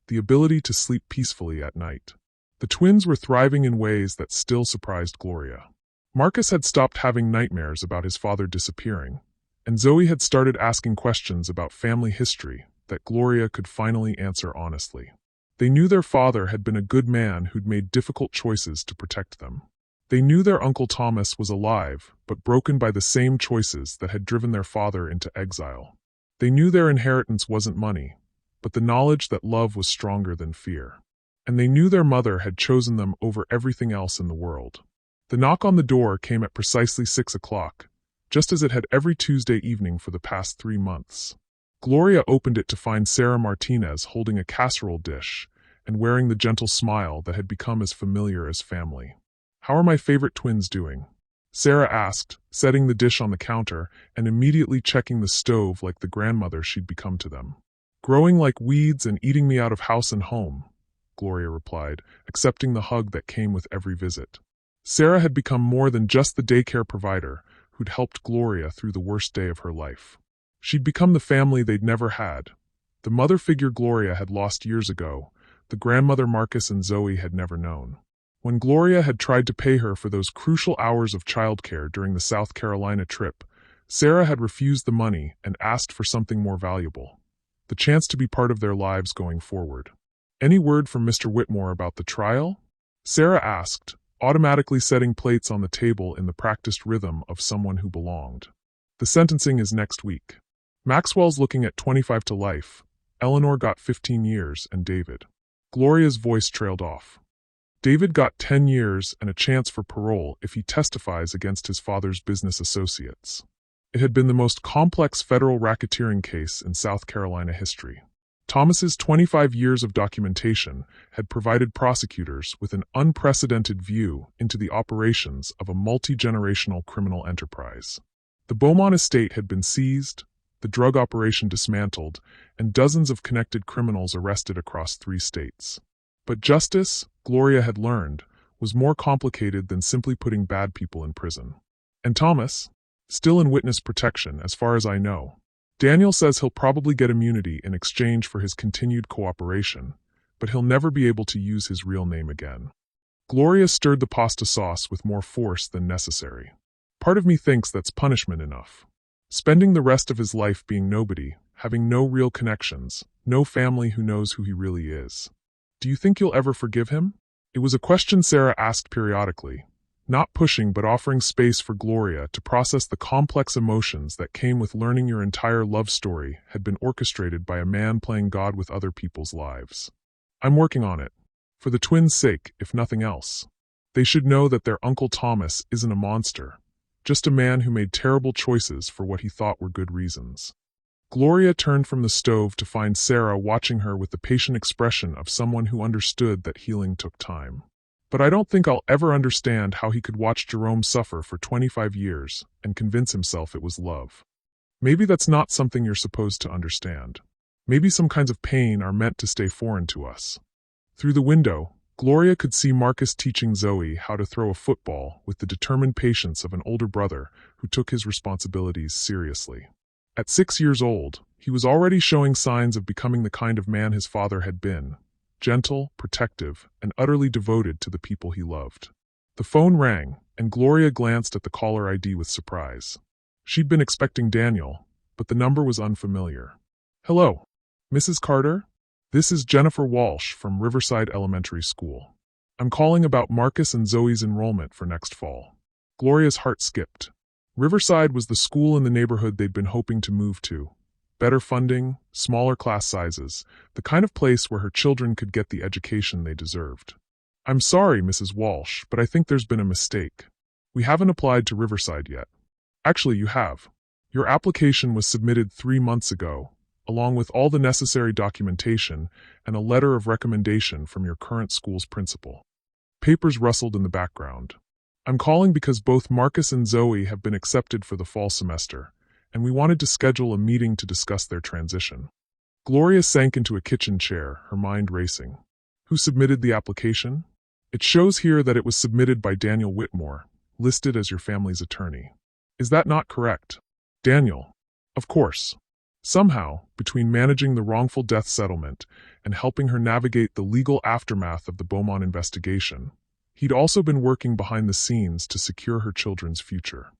the ability to sleep peacefully at night. The twins were thriving in ways that still surprised Gloria. Marcus had stopped having nightmares about his father disappearing, and Zoe had started asking questions about family history that Gloria could finally answer honestly. They knew their father had been a good man who'd made difficult choices to protect them. They knew their Uncle Thomas was alive, but broken by the same choices that had driven their father into exile. They knew their inheritance wasn't money, but the knowledge that love was stronger than fear. And they knew their mother had chosen them over everything else in the world. The knock on the door came at precisely 6 o'clock, just as it had every Tuesday evening for the past 3 months. Gloria opened it to find Sarah Martinez holding a casserole dish and wearing the gentle smile that had become as familiar as family. "How are my favorite twins doing?" Sarah asked, setting the dish on the counter and immediately checking the stove like the grandmother she'd become to them. "Growing like weeds and eating me out of house and home," Gloria replied, accepting the hug that came with every visit. Sarah had become more than just the daycare provider who'd helped Gloria through the worst day of her life. She'd become the family they'd never had, the mother figure Gloria had lost years ago, the grandmother Marcus and Zoe had never known. When Gloria had tried to pay her for those crucial hours of childcare during the South Carolina trip, Sarah had refused the money and asked for something more valuable: the chance to be part of their lives going forward. "Any word from Mr. Whitmore about the trial?" Sarah asked, automatically setting plates on the table in the practiced rhythm of someone who belonged. "The sentencing is next week. Maxwell's looking at 25 to life, Eleanor got 15 years, and David." Gloria's voice trailed off. "David got 10 years and a chance for parole if he testifies against his father's business associates." It had been the most complex federal racketeering case in South Carolina history. Thomas's 25 years of documentation had provided prosecutors with an unprecedented view into the operations of a multi-generational criminal enterprise. The Beaumont estate had been seized, the drug operation dismantled, and dozens of connected criminals arrested across 3 states. But justice, Gloria had learned, was more complicated than simply putting bad people in prison. "And Thomas? Still in witness protection, as far as I know. Daniel says he'll probably get immunity in exchange for his continued cooperation, but he'll never be able to use his real name again." Gloria stirred the pasta sauce with more force than necessary. "Part of me thinks that's punishment enough. Spending the rest of his life being nobody, having no real connections, no family who knows who he really is. Do you think you'll ever forgive him?" It was a question Sarah asked periodically, not pushing but offering space for Gloria to process the complex emotions that came with learning your entire love story had been orchestrated by a man playing God with other people's lives. "I'm working on it. For the twins' sake, if nothing else. They should know that their Uncle Thomas isn't a monster, just a man who made terrible choices for what he thought were good reasons." Gloria turned from the stove to find Sarah watching her with the patient expression of someone who understood that healing took time. "But I don't think I'll ever understand how he could watch Jerome suffer for 25 years and convince himself it was love. Maybe that's not something you're supposed to understand. Maybe some kinds of pain are meant to stay foreign to us." Through the window, Gloria could see Marcus teaching Zoe how to throw a football with the determined patience of an older brother who took his responsibilities seriously. At 6 years old, he was already showing signs of becoming the kind of man his father had been: gentle, protective, and utterly devoted to the people he loved. The phone rang, and Gloria glanced at the caller ID with surprise. She'd been expecting Daniel, but the number was unfamiliar. "Hello, Mrs. Carter? This is Jennifer Walsh from Riverside Elementary School. I'm calling about Marcus and Zoe's enrollment for next fall." Gloria's heart skipped. Riverside was the school in the neighborhood they'd been hoping to move to. Better funding, smaller class sizes, the kind of place where her children could get the education they deserved. "I'm sorry, Mrs. Walsh, but I think there's been a mistake. We haven't applied to Riverside yet." "Actually, you have. Your application was submitted 3 months ago, along with all the necessary documentation and a letter of recommendation from your current school's principal." Papers rustled in the background. "I'm calling because both Marcus and Zoe have been accepted for the fall semester, and we wanted to schedule a meeting to discuss their transition." Gloria sank into a kitchen chair, her mind racing. "Who submitted the application?" "It shows here that it was submitted by Daniel Whitmore, listed as your family's attorney." "Is that not correct?" "Daniel. Of course. Somehow, between managing the wrongful death settlement and helping her navigate the legal aftermath of the Beaumont investigation, he'd also been working behind the scenes to secure her children's future."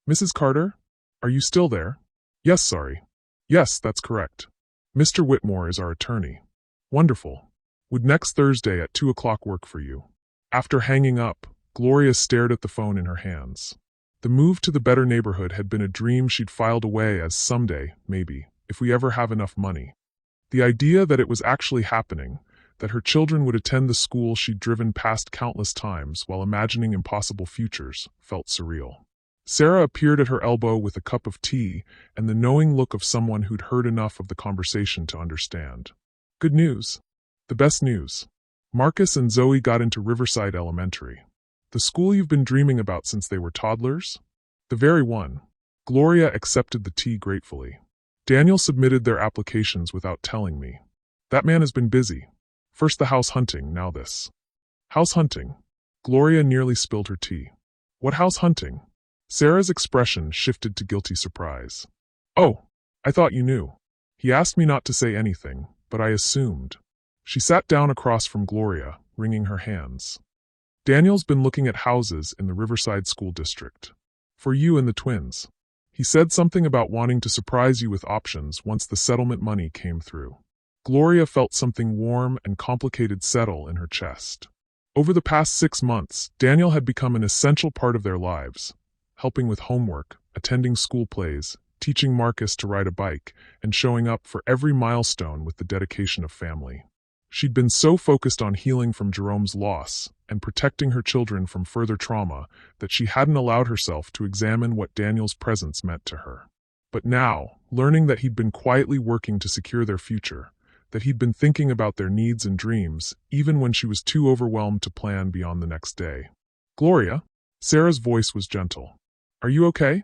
"Mrs. Carter? Are you still there?" "Yes, sorry. Yes, that's correct. Mr. Whitmore is our attorney." "Wonderful. Would next Thursday at 2 o'clock work for you?" After hanging up, Gloria stared at the phone in her hands. The move to the better neighborhood had been a dream she'd filed away as someday, maybe, if we ever have enough money. The idea that it was actually happening, that her children would attend the school she'd driven past countless times while imagining impossible futures, felt surreal. Sarah appeared at her elbow with a cup of tea and the knowing look of someone who'd heard enough of the conversation to understand. "Good news. The best news. Marcus and Zoe got into Riverside Elementary. The school you've been dreaming about since they were toddlers? The very one. Gloria accepted the tea gratefully. Daniel submitted their applications without telling me. That man has been busy. First the house hunting, now this. House hunting. Gloria nearly spilled her tea. What house hunting? Sarah's expression shifted to guilty surprise. Oh, I thought you knew. He asked me not to say anything, but I assumed. She sat down across from Gloria, wringing her hands. Daniel's been looking at houses in the Riverside School District. For you and the twins. He said something about wanting to surprise you with options once the settlement money came through. Gloria felt something warm and complicated settle in her chest. Over the past 6 months, Daniel had become an essential part of their lives, helping with homework, attending school plays, teaching Marcus to ride a bike, and showing up for every milestone with the dedication of family. She'd been so focused on healing from Jerome's loss and protecting her children from further trauma that she hadn't allowed herself to examine what Daniel's presence meant to her. But now, learning that he'd been quietly working to secure their future, that he'd been thinking about their needs and dreams, even when she was too overwhelmed to plan beyond the next day. Gloria? Sarah's voice was gentle. Are you okay?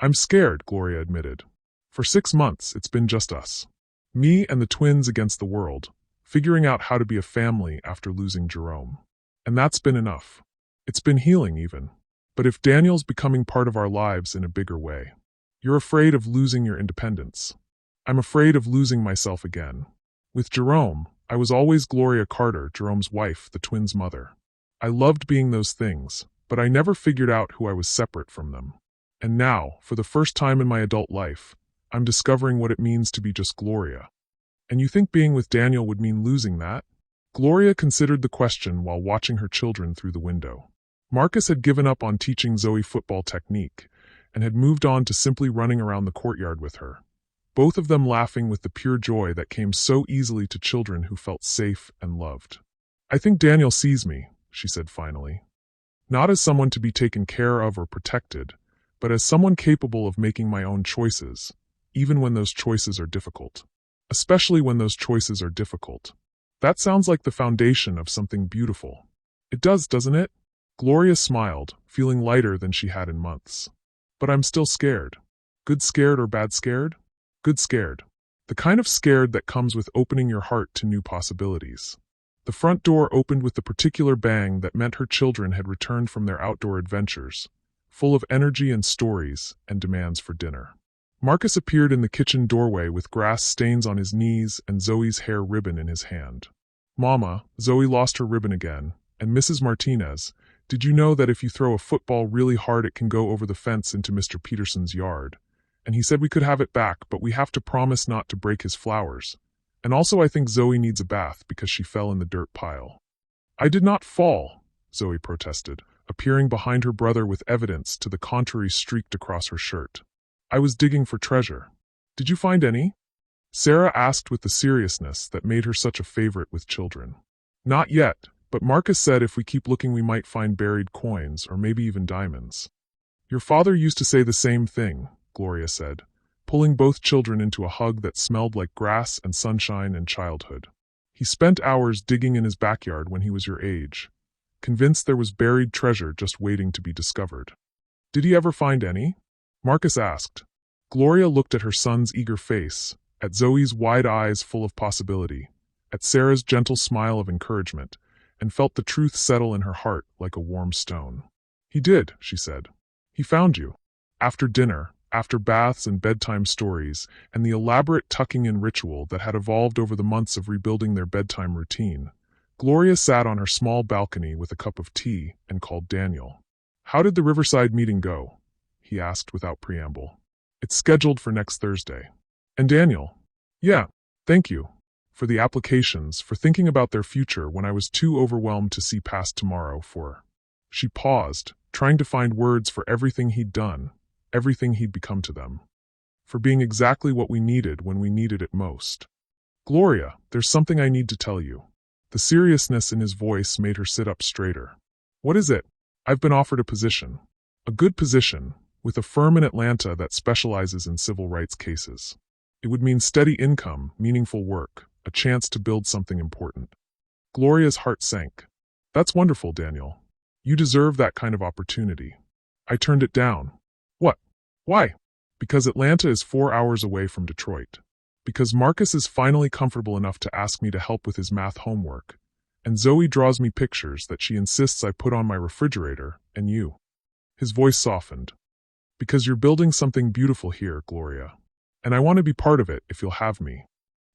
I'm scared, Gloria admitted. For 6 months, it's been just us. Me and the twins against the world, figuring out how to be a family after losing Jerome. And that's been enough. It's been healing even. But if Daniel's becoming part of our lives in a bigger way, you're afraid of losing your independence. I'm afraid of losing myself again. With Jerome, I was always Gloria Carter, Jerome's wife, the twins' mother. I loved being those things, but I never figured out who I was separate from them. And now, for the first time in my adult life, I'm discovering what it means to be just Gloria. And you think being with Daniel would mean losing that? Gloria considered the question while watching her children through the window. Marcus had given up on teaching Zoe football technique and had moved on to simply running around the courtyard with her, both of them laughing with the pure joy that came so easily to children who felt safe and loved. I think Daniel sees me, she said finally. Not as someone to be taken care of or protected, but as someone capable of making my own choices, even when those choices are difficult. Especially when those choices are difficult. That sounds like the foundation of something beautiful. It does, doesn't it? Gloria smiled, feeling lighter than she had in months. But I'm still scared. Good scared or bad scared? Good scared. The kind of scared that comes with opening your heart to new possibilities. The front door opened with the particular bang that meant her children had returned from their outdoor adventures, full of energy and stories and demands for dinner. Marcus appeared in the kitchen doorway with grass stains on his knees and Zoe's hair ribbon in his hand. Mama, Zoe lost her ribbon again, and Mrs. Martinez, did you know that if you throw a football really hard it can go over the fence into Mr. Peterson's yard? And he said we could have it back, but we have to promise not to break his flowers. And also I think Zoe needs a bath because she fell in the dirt pile. I did not fall, Zoe protested, appearing behind her brother with evidence to the contrary streaked across her shirt. I was digging for treasure. Did you find any? Sarah asked with the seriousness that made her such a favorite with children. Not yet, but Marcus said if we keep looking we might find buried coins or maybe even diamonds. Your father used to say the same thing, Gloria said, pulling both children into a hug that smelled like grass and sunshine and childhood. He spent hours digging in his backyard when he was your age, convinced there was buried treasure just waiting to be discovered. Did he ever find any? Marcus asked. Gloria looked at her son's eager face, at Zoe's wide eyes full of possibility, at Sarah's gentle smile of encouragement, and felt the truth settle in her heart like a warm stone. He did, she said. He found you. After dinner, after baths and bedtime stories, and the elaborate tucking-in ritual that had evolved over the months of rebuilding their bedtime routine, Gloria sat on her small balcony with a cup of tea and called Daniel. How did the Riverside meeting go? He asked without preamble. It's scheduled for next Thursday. And Daniel? Yeah, thank you. For the applications, for thinking about their future when I was too overwhelmed to see past tomorrow for... She paused, trying to find words for everything he'd done, everything he'd become to them. For being exactly what we needed when we needed it most. Gloria, there's something I need to tell you. The seriousness in his voice made her sit up straighter. What is it? I've been offered a position. A good position, with a firm in Atlanta that specializes in civil rights cases. It would mean steady income, meaningful work, a chance to build something important. Gloria's heart sank. That's wonderful, Daniel. You deserve that kind of opportunity. I turned it down. What? Why? Because Atlanta is 4 hours away from Detroit. Because Marcus is finally comfortable enough to ask me to help with his math homework. And Zoe draws me pictures that she insists I put on my refrigerator, and you. His voice softened. Because you're building something beautiful here, Gloria. And I want to be part of it if you'll have me.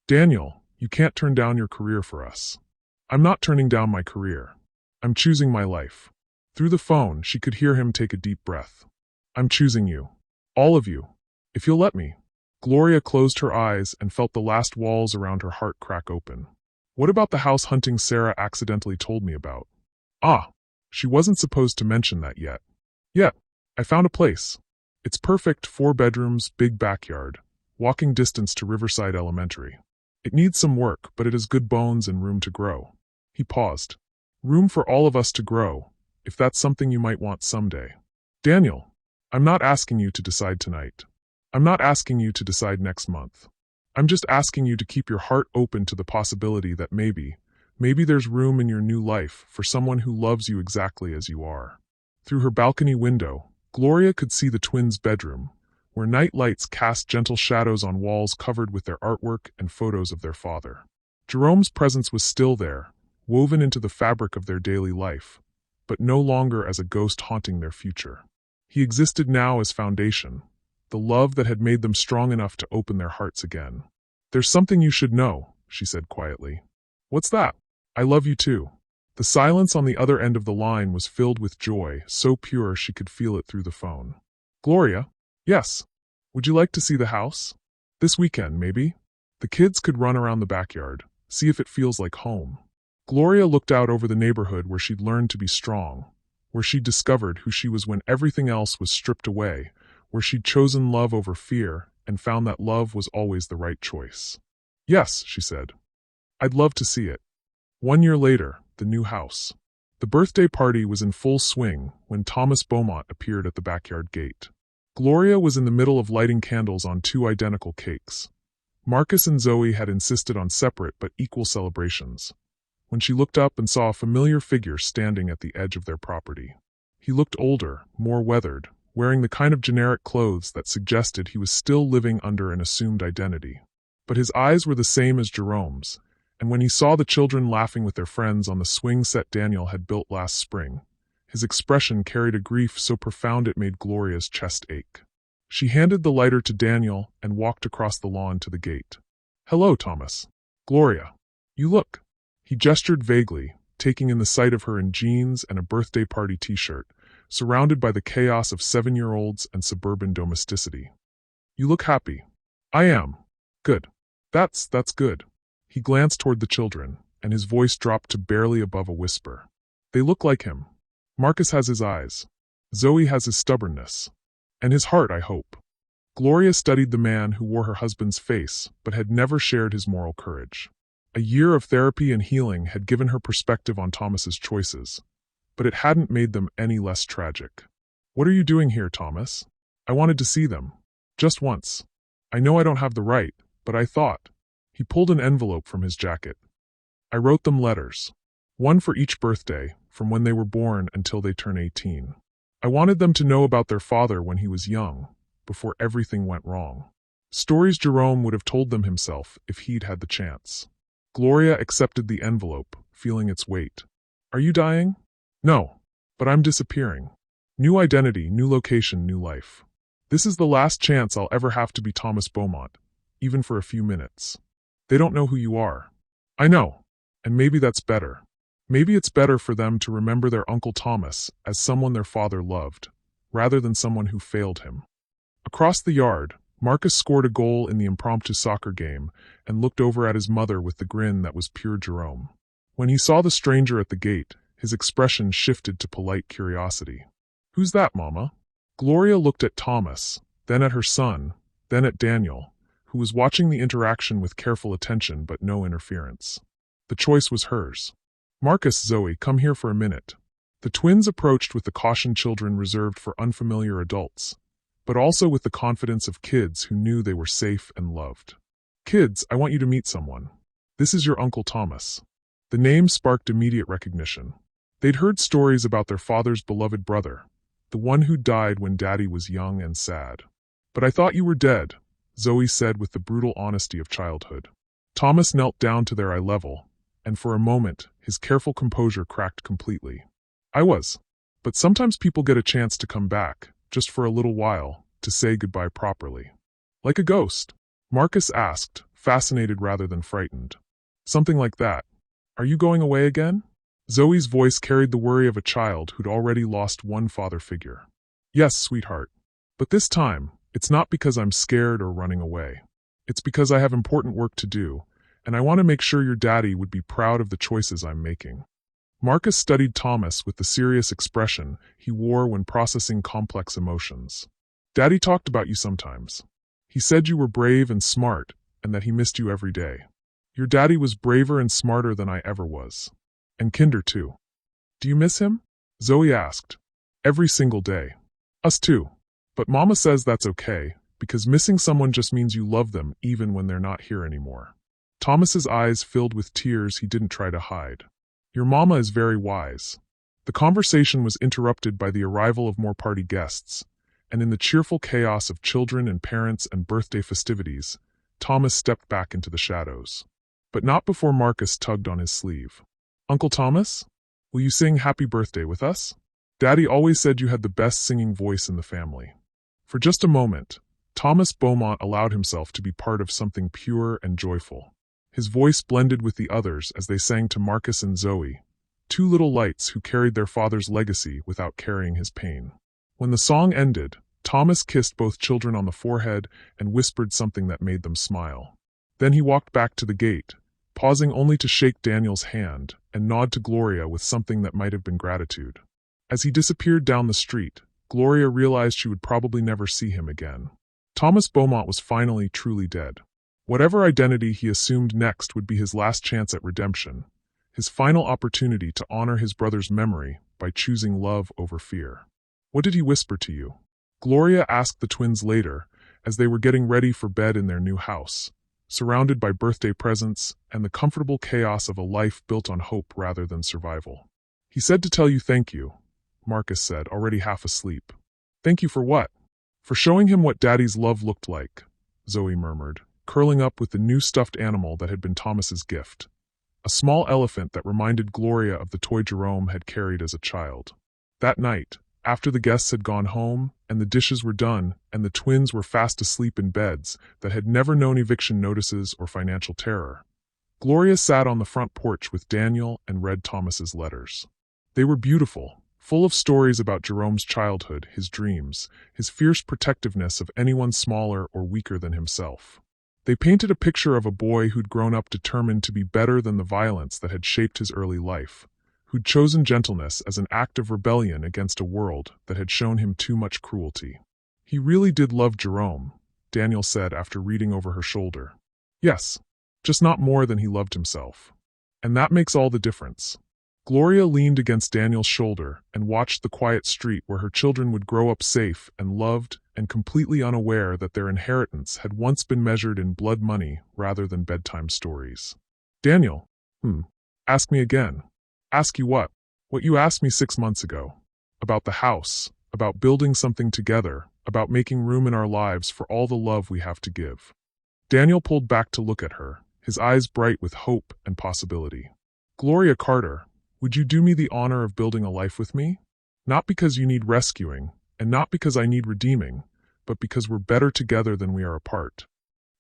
Daniel, you can't turn down your career for us. I'm not turning down my career. I'm choosing my life. Through the phone, she could hear him take a deep breath. I'm choosing you. All of you. If you'll let me. Gloria closed her eyes and felt the last walls around her heart crack open. What about the house hunting Sarah accidentally told me about? Ah, she wasn't supposed to mention that yet. Yet, I found a place. It's perfect, 4 bedrooms, big backyard, walking distance to Riverside Elementary. It needs some work, but it has good bones and room to grow. He paused. Room for all of us to grow, if that's something you might want someday. Daniel, I'm not asking you to decide tonight. I'm not asking you to decide next month. I'm just asking you to keep your heart open to the possibility that maybe there's room in your new life for someone who loves you exactly as you are. Through her balcony window, Gloria could see the twins' bedroom, where night lights cast gentle shadows on walls covered with their artwork and photos of their father. Jerome's presence was still there, woven into the fabric of their daily life, but no longer as a ghost haunting their future. He existed now as foundation, the love that had made them strong enough to open their hearts again. There's something you should know, she said quietly. What's that? I love you too. The silence on the other end of the line was filled with joy, so pure she could feel it through the phone. Gloria? Yes. Would you like to see the house? This weekend, maybe? The kids could run around the backyard, see if it feels like home. Gloria looked out over the neighborhood where she'd learned to be strong, where she'd discovered who she was when everything else was stripped away, where she'd chosen love over fear and found that love was always the right choice. Yes, she said. I'd love to see it. 1 year later, the new house. The birthday party was in full swing when Thomas Beaumont appeared at the backyard gate. Gloria was in the middle of lighting candles on 2 identical cakes. Marcus and Zoe had insisted on separate but equal celebrations. When she looked up and saw a familiar figure standing at the edge of their property. He looked older, more weathered, wearing the kind of generic clothes that suggested he was still living under an assumed identity. But his eyes were the same as Jerome's, and when he saw the children laughing with their friends on the swing set Daniel had built last spring, his expression carried a grief so profound it made Gloria's chest ache. She handed the lighter to Daniel and walked across the lawn to the gate. Hello, Thomas. Gloria. You look. He gestured vaguely, taking in the sight of her in jeans and a birthday party t-shirt, surrounded by the chaos of 7-year-olds and suburban domesticity. You look happy. I am. Good. That's good. He glanced toward the children, and his voice dropped to barely above a whisper. They look like him. Marcus has his eyes. Zoe has his stubbornness. And his heart, I hope. Gloria studied the man who wore her husband's face, but had never shared his moral courage. A year of therapy and healing had given her perspective on Thomas's choices, but it hadn't made them any less tragic. What are you doing here, Thomas? I wanted to see them. Just once. I know I don't have the right, but I thought. He pulled an envelope from his jacket. I wrote them letters. 1 for each birthday, from when they were born until they turn 18. I wanted them to know about their father when he was young, before everything went wrong. Stories Jerome would have told them himself if he'd had the chance. Gloria accepted the envelope, feeling its weight. Are you dying? No, but I'm disappearing. New identity, new location, new life. This is the last chance I'll ever have to be Thomas Beaumont, even for a few minutes. They don't know who you are. I know, and maybe that's better. Maybe it's better for them to remember their Uncle Thomas as someone their father loved, rather than someone who failed him. Across the yard, Marcus scored a goal in the impromptu soccer game and looked over at his mother with the grin that was pure Jerome. When he saw the stranger at the gate, his expression shifted to polite curiosity. Who's that, Mama? Gloria looked at Thomas, then at her son, then at Daniel, who was watching the interaction with careful attention but no interference. The choice was hers. Marcus, Zoe, come here for a minute. The twins approached with the caution children reserved for unfamiliar adults, but also with the confidence of kids who knew they were safe and loved. Kids, I want you to meet someone. This is your Uncle Thomas. The name sparked immediate recognition. They'd heard stories about their father's beloved brother, the one who died when Daddy was young and sad. "But I thought you were dead," Zoe said with the brutal honesty of childhood. Thomas knelt down to their eye level, and for a moment, his careful composure cracked completely. "I was. But sometimes people get a chance to come back, just for a little while, to say goodbye properly." "Like a ghost?" Marcus asked, fascinated rather than frightened. "Something like that. Are you going away again?" Zoe's voice carried the worry of a child who'd already lost one father figure. "Yes, sweetheart. But this time, it's not because I'm scared or running away. It's because I have important work to do, and I want to make sure your daddy would be proud of the choices I'm making." Marcus studied Thomas with the serious expression he wore when processing complex emotions. "Daddy talked about you sometimes. He said you were brave and smart, and that he missed you every day. Your daddy was braver and smarter than I ever was. And kinder too." "Do you miss him?" Zoe asked. "Every single day. Us too. But Mama says that's okay, because missing someone just means you love them even when they're not here anymore." Thomas's eyes filled with tears he didn't try to hide. "Your mama is very wise." The conversation was interrupted by the arrival of more party guests, and in the cheerful chaos of children and parents and birthday festivities, Thomas stepped back into the shadows. But not before Marcus tugged on his sleeve. "Uncle Thomas, will you sing Happy Birthday with us? Daddy always said you had the best singing voice in the family." For just a moment, Thomas Beaumont allowed himself to be part of something pure and joyful. His voice blended with the others as they sang to Marcus and Zoe, two little lights who carried their father's legacy without carrying his pain. When the song ended, Thomas kissed both children on the forehead and whispered something that made them smile. Then he walked back to the gate, pausing only to shake Daniel's hand and nod to Gloria with something that might have been gratitude. As he disappeared down the street, Gloria realized she would probably never see him again. Thomas Beaumont was finally truly dead. Whatever identity he assumed next would be his last chance at redemption, his final opportunity to honor his brother's memory by choosing love over fear. "What did he whisper to you?" Gloria asked the twins later, as they were getting ready for bed in their new house, surrounded by birthday presents and the comfortable chaos of a life built on hope rather than survival. "He said to tell you thank you," Marcus said, already half asleep. "Thank you for what?" "For showing him what Daddy's love looked like," Zoe murmured, curling up with the new stuffed animal that had been Thomas's gift. A small elephant that reminded Gloria of the toy Jerome had carried as a child. That night, after the guests had gone home, and the dishes were done, and the twins were fast asleep in beds that had never known eviction notices or financial terror, Gloria sat on the front porch with Daniel and read Thomas's letters. They were beautiful, full of stories about Jerome's childhood, his dreams, his fierce protectiveness of anyone smaller or weaker than himself. They painted a picture of a boy who'd grown up determined to be better than the violence that had shaped his early life, who'd chosen gentleness as an act of rebellion against a world that had shown him too much cruelty. "He really did love Jerome," Daniel said after reading over her shoulder. "Yes, just not more than he loved himself. And that makes all the difference." Gloria leaned against Daniel's shoulder and watched the quiet street where her children would grow up safe and loved and completely unaware that their inheritance had once been measured in blood money rather than bedtime stories. "Daniel, ask me again." "Ask you what?" "What you asked me 6 months ago. About the house, about building something together, about making room in our lives for all the love we have to give." Daniel pulled back to look at her, his eyes bright with hope and possibility. "Gloria Carter, would you do me the honor of building a life with me? Not because you need rescuing, and not because I need redeeming, but because we're better together than we are apart."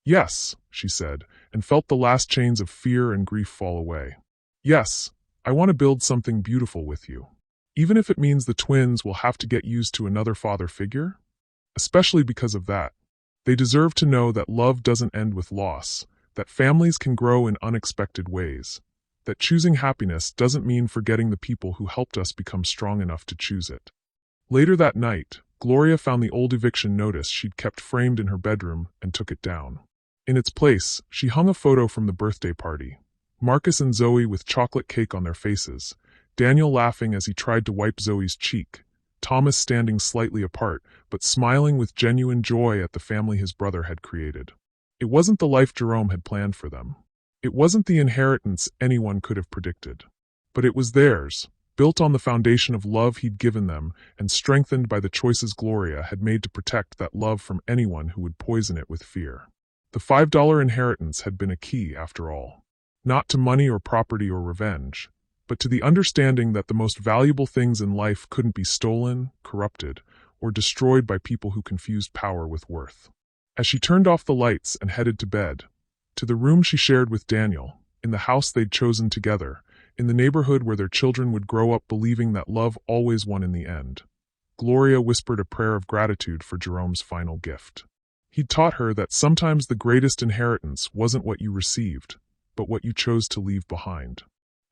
"Yes," she said, and felt the last chains of fear and grief fall away. "Yes, I want to build something beautiful with you. Even if it means the twins will have to get used to another father figure? Especially because of that. They deserve to know that love doesn't end with loss, that families can grow in unexpected ways, that choosing happiness doesn't mean forgetting the people who helped us become strong enough to choose it." Later that night, Gloria found the old eviction notice she'd kept framed in her bedroom and took it down. In its place, she hung a photo from the birthday party. Marcus and Zoe with chocolate cake on their faces, Daniel laughing as he tried to wipe Zoe's cheek, Thomas standing slightly apart, but smiling with genuine joy at the family his brother had created. It wasn't the life Jerome had planned for them. It wasn't the inheritance anyone could have predicted. But it was theirs, built on the foundation of love he'd given them and strengthened by the choices Gloria had made to protect that love from anyone who would poison it with fear. The $5 inheritance had been a key, after all. Not to money or property or revenge, but to the understanding that the most valuable things in life couldn't be stolen, corrupted, or destroyed by people who confused power with worth. As she turned off the lights and headed to bed, to the room she shared with Daniel, in the house they'd chosen together, in the neighborhood where their children would grow up believing that love always won in the end, Gloria whispered a prayer of gratitude for Jerome's final gift. He'd taught her that sometimes the greatest inheritance wasn't what you received, but what you chose to leave behind.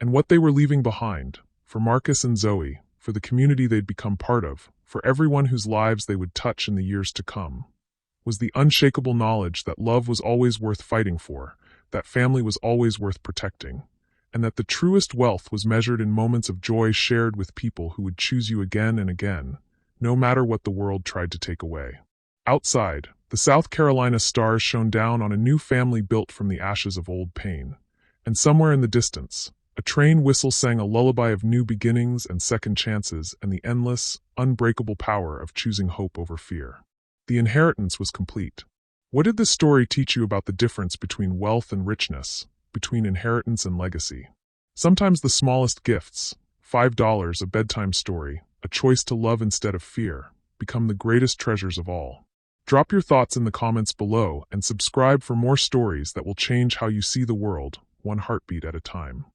And what they were leaving behind, for Marcus and Zoe, for the community they'd become part of, for everyone whose lives they would touch in the years to come, was the unshakable knowledge that love was always worth fighting for, that family was always worth protecting, and that the truest wealth was measured in moments of joy shared with people who would choose you again and again, no matter what the world tried to take away. Outside, the South Carolina stars shone down on a new family built from the ashes of old pain, and somewhere in the distance, a train whistle sang a lullaby of new beginnings and second chances and the endless, unbreakable power of choosing hope over fear. The inheritance was complete. What did this story teach you about the difference between wealth and richness, between inheritance and legacy? Sometimes the smallest gifts, $5, a bedtime story, a choice to love instead of fear, become the greatest treasures of all. Drop your thoughts in the comments below and subscribe for more stories that will change how you see the world, one heartbeat at a time.